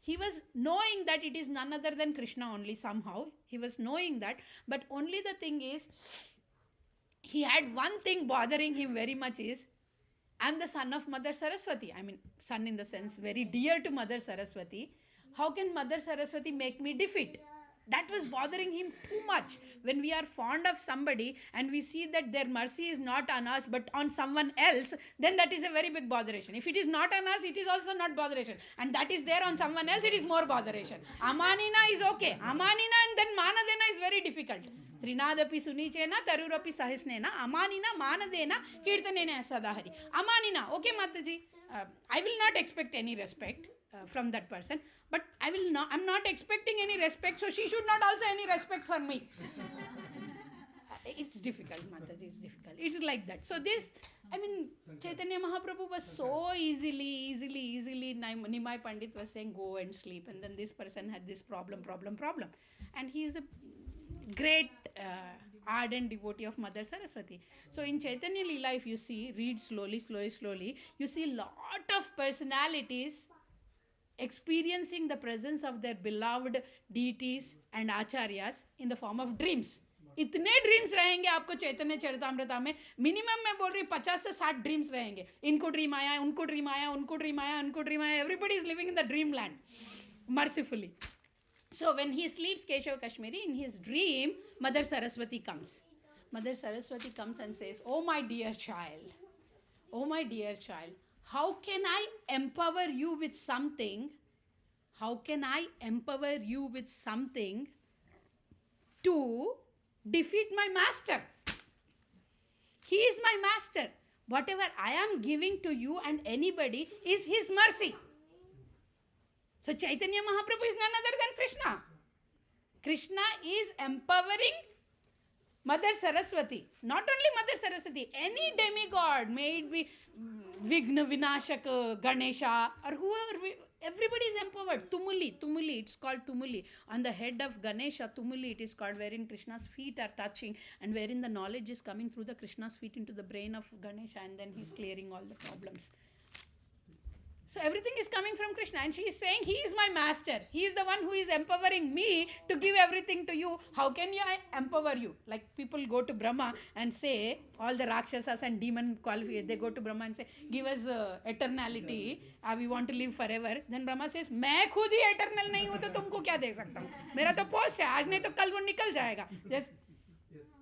He was knowing that it is none other than Krishna only somehow. He was knowing that. But only the thing is, he had one thing bothering him very much is, I'm the son of Mother Saraswati. Son in the sense very dear to Mother Saraswati. How can Mother Saraswati make me defeat? That was bothering him too much. When we are fond of somebody and we see that their mercy is not on us but on someone else, then that is a very big botheration. If it is not on us, it is also not botheration. And that is there on someone else, it is more botheration. Amanina is okay. Amanina and then Manadena is very difficult. Trinadapi Sunichena, Tarurapi Sahisnena, Amanina, Manadena, Kirtanena Sadahari. Amanina, okay Mataji, I will not expect any respect from that person, but I'm not expecting any respect, so she should not also any respect for me. It's difficult, Mataji, it's difficult. It's like that. So this, Chaitanya Mahaprabhu was so easily, Nimai Pandit was saying, go and sleep, and then this person had this problem. And he is a great ardent devotee of Mother Saraswati. So in Chaitanya Leela, if you see, read slowly, you see lot of personalities experiencing the presence of their beloved deities and acharyas in the form of dreams. इतने dreams रहेंगे आपको चैतन्य चरितामृता में, minimum मैं बोल रही 50 से 60 dreams रहेंगे. इनको ड्रीम आया, उनको ड्रीम आया, everybody is living in the dreamland, mercifully. So when he sleeps, Keshav Kashmiri, in his dream, Mother Saraswati comes. Mother Saraswati comes and says, oh my dear child, how can I empower you with something? To defeat my master? He is my master. Whatever I am giving to you and anybody is his mercy. So Chaitanya Mahaprabhu is none other than Krishna. Krishna is empowering Mother Saraswati. Not only Mother Saraswati, any demigod, may it be Vigna, Vinashaka, Ganesha, or whoever, everybody is empowered. Tumuli, it's called Tumuli. On the head of Ganesha, Tumuli it is called, wherein Krishna's feet are touching and wherein the knowledge is coming through the Krishna's feet into the brain of Ganesha, and then he's clearing all the problems. So everything is coming from Krishna, and she is saying, he is my master. He is the one who is empowering me to give everything to you. How can I empower you? Like people go to Brahma and say, all the Rakshasas and demon qualifiers, they go to Brahma and say, give us eternality, we want to live forever. Then Brahma says, मैं खुद ही eternal नहीं हूँ तो तुमको क्या दे सकता हूँ? मेरा तो पोस्ट है, आज नहीं तो कल वो निकल जाएगा.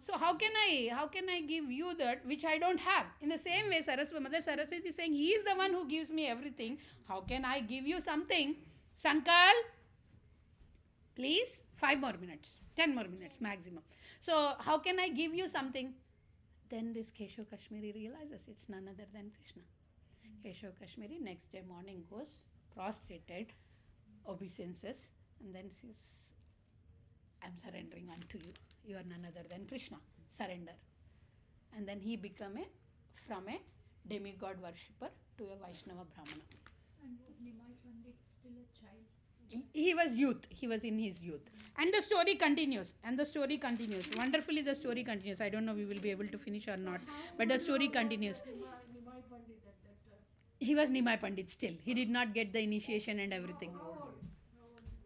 So how can I give you that which I don't have? In the same way, Mother Saraswati is saying, he is the one who gives me everything. How can I give you something? Sankal, please, 5 more minutes, 10 more minutes maximum. So how can I give you something? Then this Keshav Kashmiri realizes it's none other than Krishna. Keshav Kashmiri next day morning goes prostrated, obeisances, and then says, I'm surrendering unto you. You are none other than Krishna. Surrender. And then he became from a demigod worshipper to a Vaishnava Brahmana. And was Nimai Pandit still a child? He was youth. He was in his youth. And the story continues. Wonderfully the story continues. I don't know we will be able to finish or not. But the story continues. Nimai Pandit at that time. He was Nimai Pandit still. He did not get the initiation and everything.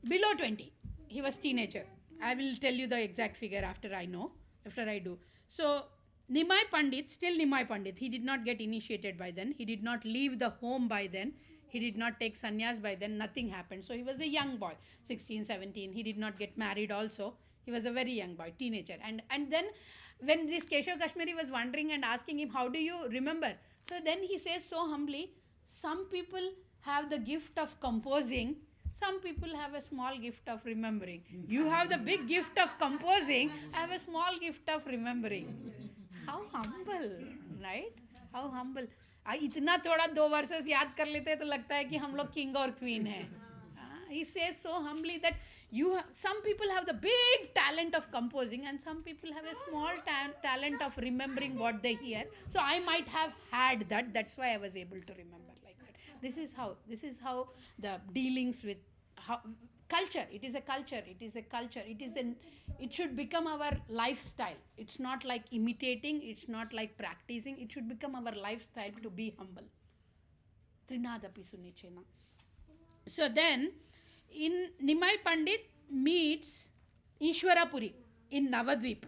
Below 20. He was teenager. I will tell you the exact figure after I do. So, Nimai Pandit, still Nimai Pandit. He did not get initiated by then. He did not leave the home by then. He did not take sannyas by then. Nothing happened. So, he was a young boy, 16, 17. He did not get married also. He was a very young boy, teenager. And then, when this Keshav Kashmiri was wondering and asking him, how do you remember? So, then he says so humbly, some people have the gift of composing. Some people have a small gift of remembering. You have the big gift of composing. I have a small gift of remembering. How humble, right? How humble. इतना थोड़ा 2 verses याद कर लेते हैं तो लगता है कि हम लोग king और queen हैं. He says so humbly that some people have the big talent of composing and some people have a small talent of remembering what they hear. So I might have had that. That's why I was able to remember. This is how the dealings with culture. It is a culture. It should become our lifestyle. It's not like imitating. It's not like practicing. It should become our lifestyle to be humble. Trinadapi Sunichena. So then, in Nimai Pandit meets Ishwarapuri in Navadvip.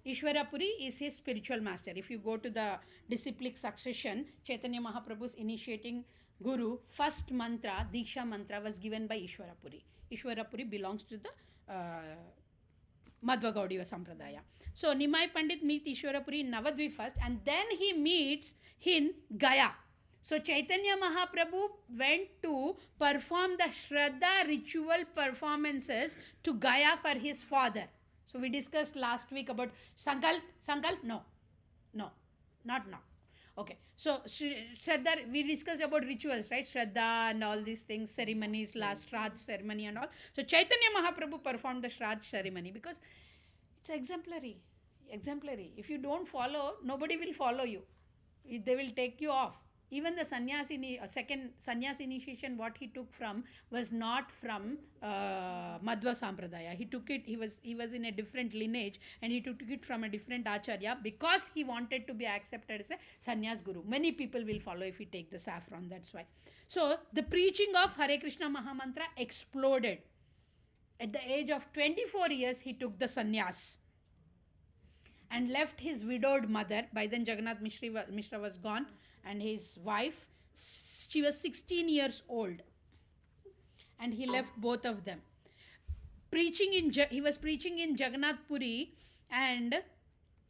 Ishwarapuri is his spiritual master. If you go to the disciplic succession, Chaitanya Mahaprabhu's initiating Guru, first mantra, Diksha mantra was given by Ishwarapuri. Ishwarapuri belongs to the Madhva Gaudiya Sampradaya. So Nimai Pandit meets Ishwarapuri in Navadvip first and then he meets in Gaya. So Chaitanya Mahaprabhu went to perform the Shraddha ritual performances to Gaya for his father. So we discussed last week about Sankalp. No, not now. Okay, so Shraddha, we discussed about rituals, right? Shraddha and all these things, ceremonies, last Shraddha ceremony and all. So Chaitanya Mahaprabhu performed the Shraddha ceremony because it's exemplary. If you don't follow, nobody will follow you. They will take you off. Even the second sannyas initiation, what he took from was not from Madhva Sampradaya. He took it, he was in a different lineage and he took it from a different acharya because he wanted to be accepted as a sannyas guru. Many people will follow if he take the saffron, that's why. So the preaching of Hare Krishna Mahamantra exploded. At the age of 24 years, he took the sannyas and left his widowed mother. By then Jagannath Mishra was gone. And his wife, she was 16 years old. And he left both of them. He was preaching in Jagannath Puri and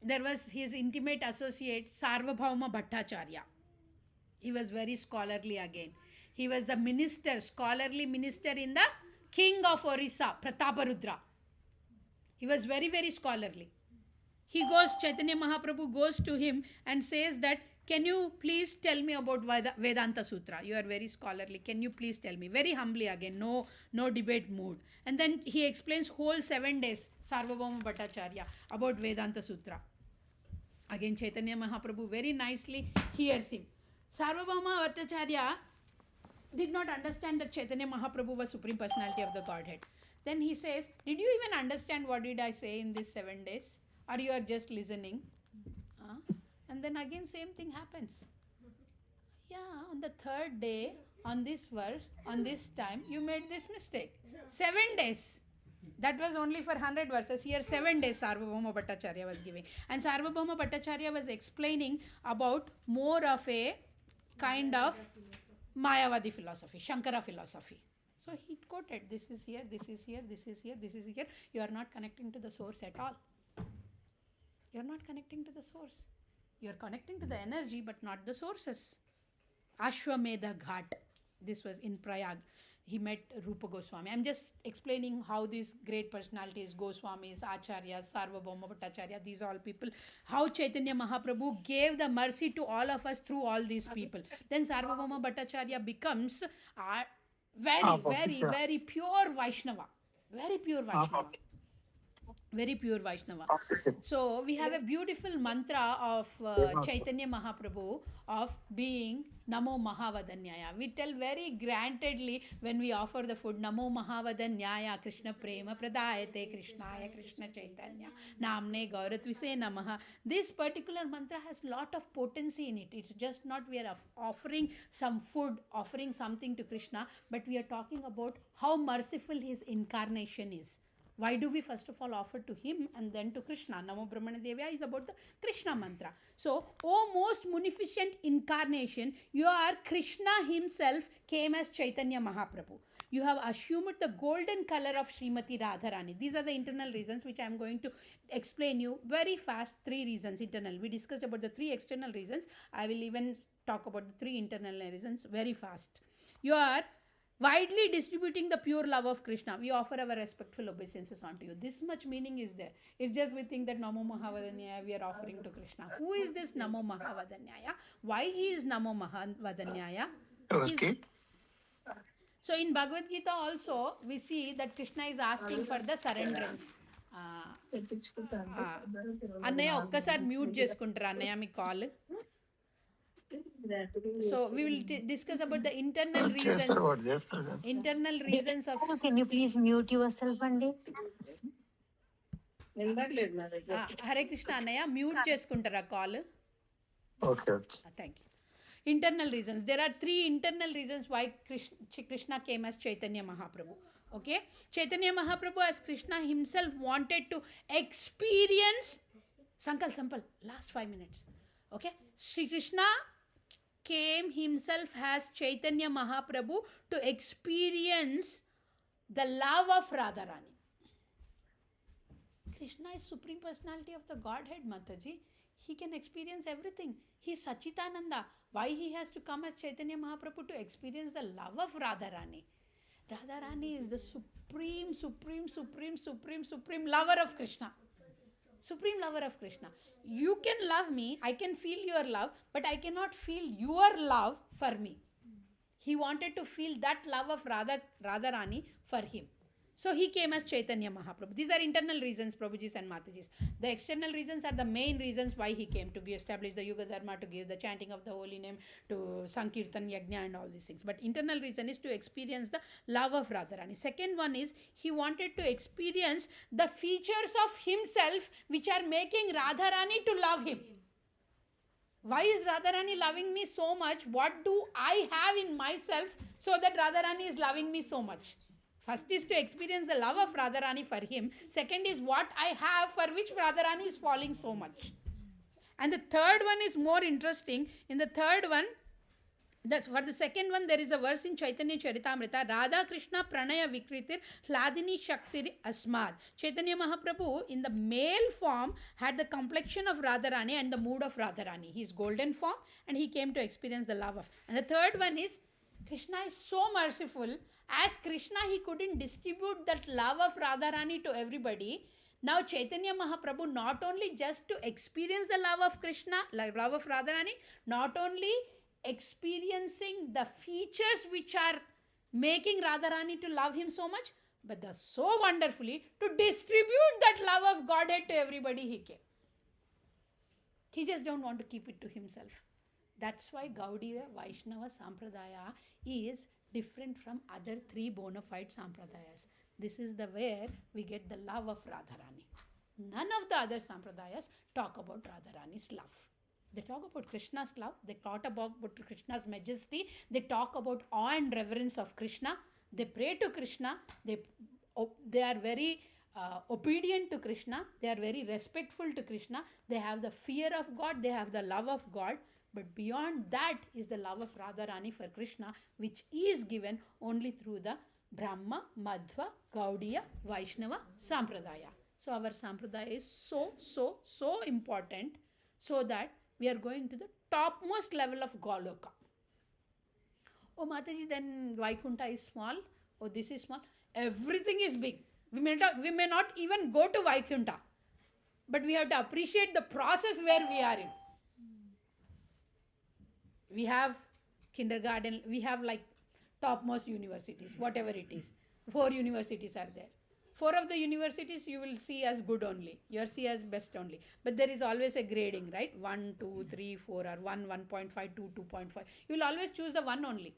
there was his intimate associate Sarvabhauma Bhattacharya. He was very scholarly again. He was the scholarly minister in the king of Orissa, Prataparudra. He was very, very scholarly. Chaitanya Mahaprabhu goes to him and says that, can you please tell me about Vedanta Sutra? You are very scholarly. Can you please tell me? Very humbly again, no debate mood. And then he explains whole 7 days, Sarvabhauma Bhattacharya, about Vedanta Sutra. Again, Chaitanya Mahaprabhu very nicely hears him. Sarvabhauma Bhattacharya did not understand that Chaitanya Mahaprabhu was Supreme Personality of the Godhead. Then he says, did you even understand what did I say in these 7 days? Or you are just listening? And then again same thing happens. Yeah, on the 3rd day, on this verse, on this time, you made this mistake. 7 days. That was only for 100 verses. Here 7 days Sarvabhauma Bhattacharya was giving. And Sarvabhauma Bhattacharya was explaining about more of a kind of Mayavadi philosophy, Shankara philosophy. So he quoted, this is here, this is here, this is here, this is here. You are not connecting to the source at all. You are not connecting to the source. You are connecting to the energy but not the sources. Ashwamedha Ghat. This was in Prayag. He met Rupa Goswami. I'm just explaining how these great personalities, Goswamis, Acharyas, Sarvabhauma Bhattacharya, these all people, how Chaitanya Mahaprabhu gave the mercy to all of us through all these people. Then Sarvabhauma Bhattacharya becomes very pure Vaishnava. Very pure Vaishnava. Very pure Vaishnava. So we have a beautiful mantra of Chaitanya Mahaprabhu of being Namo Mahavadanyaya. We tell very grantedly when we offer the food, Namo Mahavadanyaya Krishna Prema Pradayate Krishnaya Krishna Chaitanya Namne Gauratvise Namaha. This particular mantra has lot of potency in it. It's just not we are offering some food, offering something to Krishna, but we are talking about how merciful his incarnation is. Why do we first of all offer to him and then to Krishna? Namo Brahmana Devya is about the Krishna mantra. So, O most munificent incarnation, your Krishna himself came as Chaitanya Mahaprabhu. You have assumed the golden color of Srimati Radharani. These are the internal reasons which I am going to explain you very fast. 3 reasons internal. We discussed about the 3 external reasons. I will even talk about the 3 internal reasons very fast. You are widely distributing the pure love of Krishna. We offer our respectful obeisances unto you. This much meaning is there. It's just we think that Namo Mahavadanyaya we are offering to Krishna. Who is this Namo Mahavadanyaya? Why he is Namo Mahavadanyaya? Okay. So in Bhagavad Gita also we see that Krishna is asking for the surrenderance. అన్నయ్య ఒక్కసారి mute చేసుకుంటారా అన్నయ్య మీ call. So we will discuss about the internal reasons. Internal reasons of. Can you please mute yourself, Andy? Hare Krishna Anaya, mute చేసుకుంటారా call. Okay. Thank you. Internal reasons. There are 3 internal reasons why Krishna came as Chaitanya Mahaprabhu. Okay, Chaitanya Mahaprabhu as Krishna himself wanted to experience. Sankal, last 5 minutes. Okay, Sri Krishna came himself as Chaitanya Mahaprabhu to experience the love of Radharani. Krishna is Supreme Personality of the Godhead, Mataji. He can experience everything. He is Sachitananda. Why he has to come as Chaitanya Mahaprabhu to experience the love of Radharani? Radharani is the supreme lover of Krishna. Supreme lover of Krishna. You can love me, I can feel your love, but I cannot feel your love for me. He wanted to feel that love of Radharani for him. So he came as Chaitanya Mahaprabhu. These are internal reasons, Prabhujis and Matajis. The external reasons are the main reasons why he came, to establish the Yuga Dharma, to give the chanting of the holy name, to Sankirtan Yajna and all these things. But internal reason is to experience the love of Radharani. Second one is he wanted to experience the features of himself which are making Radharani to love him. Why is Radharani loving me so much? What do I have in myself so that Radharani is loving me so much? First is to experience the love of Radharani for him. Second is what I have for which Radharani is falling so much. And the third one is more interesting. In the third one, that's for the second one, there is a verse in Chaitanya Charitamrita, Radha Krishna Pranaya Vikritir Hladini Shaktir Asmad. Chaitanya Mahaprabhu in the male form had the complexion of Radharani and the mood of Radharani. He is golden form and he came to experience the love of. And the third one is Krishna is so merciful. As Krishna, he couldn't distribute that love of Radharani to everybody. Now Chaitanya Mahaprabhu not only just to experience the love of Krishna, like love of Radharani, not only experiencing the features which are making Radharani to love him so much, but the so wonderfully to distribute that love of Godhead to everybody he came. He just don't want to keep it to himself. That's why Gaudiya Vaishnava Sampradaya is different from other three bona fide Sampradayas. This is the where we get the love of Radharani. None of the other Sampradayas talk about Radharani's love. They talk about Krishna's love. They talk about Krishna's majesty. They talk about awe and reverence of Krishna. They pray to Krishna. They are very obedient to Krishna. They are very respectful to Krishna. They have the fear of God. They have the love of God. But beyond that is the love of Radharani for Krishna, which is given only through the Brahma, Madhva, Gaudiya, Vaishnava, Sampradaya. So our Sampradaya is so important, so that we are going to the topmost level of Goloka. Oh Mataji, then Vaikunta is small. Oh, this is small. Everything is big. We may not even go to Vaikunta, but we have to appreciate the process where we are in. We have kindergarten, we have like topmost universities, whatever it is. 4 universities are there. 4 of the universities you will see as good only. You will see as best only. But there is always a grading, right? 1, 2, 3, 4 or 1, 1.5, 2, 2.5. You will always choose the 1 only.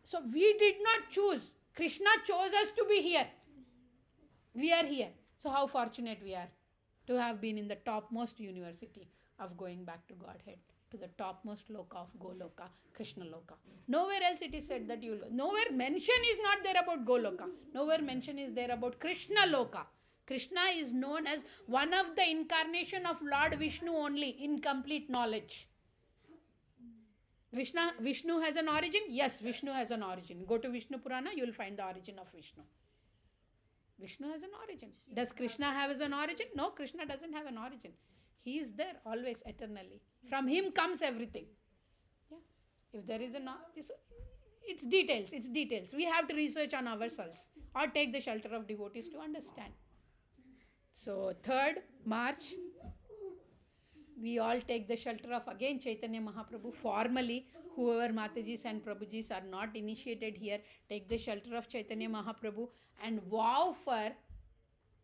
So we did not choose. Krishna chose us to be here. We are here. So how fortunate we are to have been in the topmost university of going back to Godhead, to the topmost loka of Goloka, Krishna Loka. Nowhere else it is said that you will. Nowhere mention is not there about Goloka. Nowhere mention is there about Krishna Loka. Krishna is known as one of the incarnation of Lord Vishnu only in complete knowledge. Vishnu has an origin? Yes, Vishnu has an origin. Go to Vishnu Purana, you will find the origin of Vishnu. Vishnu has an origin. Does Krishna have an origin? No, Krishna doesn't have an origin. He is there always, eternally. From him comes everything. Yeah. If there is it's details. We have to research on ourselves or take the shelter of devotees to understand. So 3rd March, we all take the shelter of again Chaitanya Mahaprabhu. Formally, whoever Matajis and Prabhujis are not initiated here, take the shelter of Chaitanya Mahaprabhu and vow for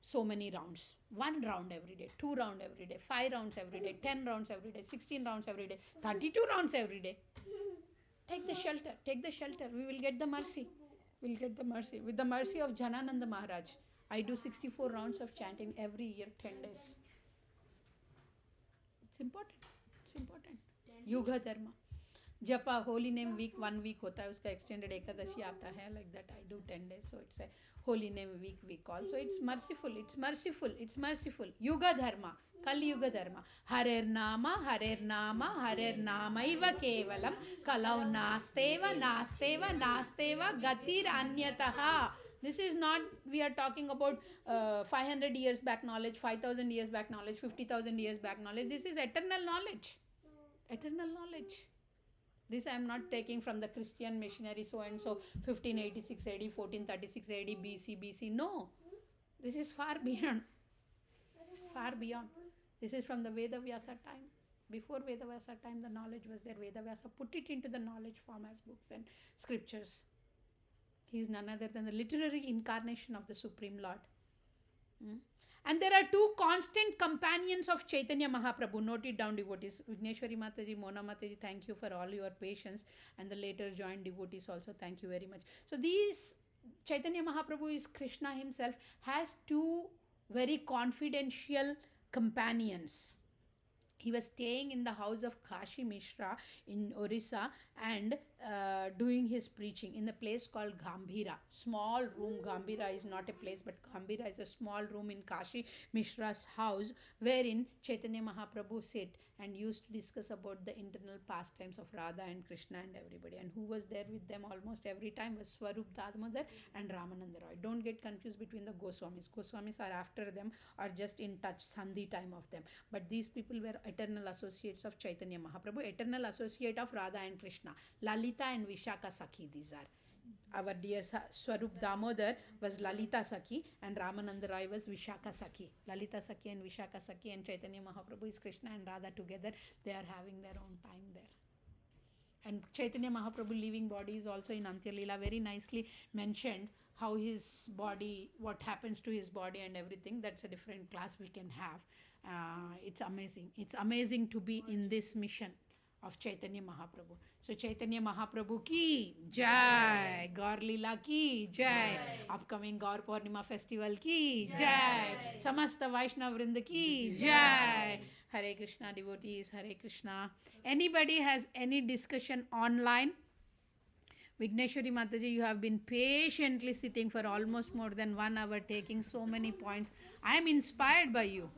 so many rounds. 1 round every day, 2 rounds every day, 5 rounds every day, 10 rounds every day, 16 rounds every day, 32 rounds every day. Take the shelter. We will get the mercy. We'll get the mercy. With the mercy of Janananda Maharaj, I do 64 rounds of chanting every year, 10 days. It's important. Yuga Dharma. Japa, holy name week, 1 week hota hai, uska extended Ekadashi aata hai, like that I do 10 days. So it's a holy name week also. It's merciful. Yuga Dharma, Kali Yuga Dharma. Harer Nama iva kevalam, kalau nasteva, gatir anyataha. This is not, we are talking about 500 years back knowledge, 5,000 years back knowledge, 50,000 years back knowledge. This is eternal knowledge. This I am not taking from the Christian missionary so-and-so, 1586 AD, 1436 AD, BC. No. This is far beyond. This is from the Veda Vyasa time. Before Veda Vyasa time, the knowledge was there. Veda Vyasa put it into the knowledge form as books and scriptures. He is none other than the literary incarnation of the Supreme Lord. And there are 2 constant companions of Chaitanya Mahaprabhu. Note it down, devotees. Vigneshwari Mataji, Mona Mataji, thank you for all your patience. And the later joined devotees also, thank you very much. So these, Chaitanya Mahaprabhu is Krishna himself, has 2 very confidential companions. He was staying in the house of Kashi Mishra in Orissa and doing his preaching in a place called Gambhira. Small room. Gambhira is not a place, but Gambhira is a small room in Kashi Mishra's house wherein Chaitanya Mahaprabhu sat and used to discuss about the internal pastimes of Radha and Krishna and everybody. And who was there with them almost every time was Swarup Dadamodar and Ramananda Roy. Don't get confused between the Goswamis. Goswamis are after them or just in touch, Sandhi time of them. But these people were eternal associates of Chaitanya Mahaprabhu, eternal associate of Radha and Krishna. Lalita and Vishaka Sakhi, these are. our dear Swarup Damodar was Lalita Sakhi and Ramananda Roy was Vishaka Sakhi. Lalita Sakhi and Vishaka Sakhi and Chaitanya Mahaprabhu is Krishna and Radha together. They are having their own time there. And Chaitanya Mahaprabhu living body is also in Antya Leela very nicely mentioned, how his body, what happens to his body and everything. That's a different class we can have. It's amazing. It's amazing to be in this mission of Chaitanya Mahaprabhu. So Chaitanya Mahaprabhu ki jai, Gaur Leela ki jai, upcoming Gaur Purnima festival ki jai, Samasta Vaishnav Vrinda ki jai. Hare Krishna devotees, Hare Krishna. Anybody has any discussion online? Vigneshwari Mataji, you have been patiently sitting for almost more than 1 hour taking so many points. I am inspired by you.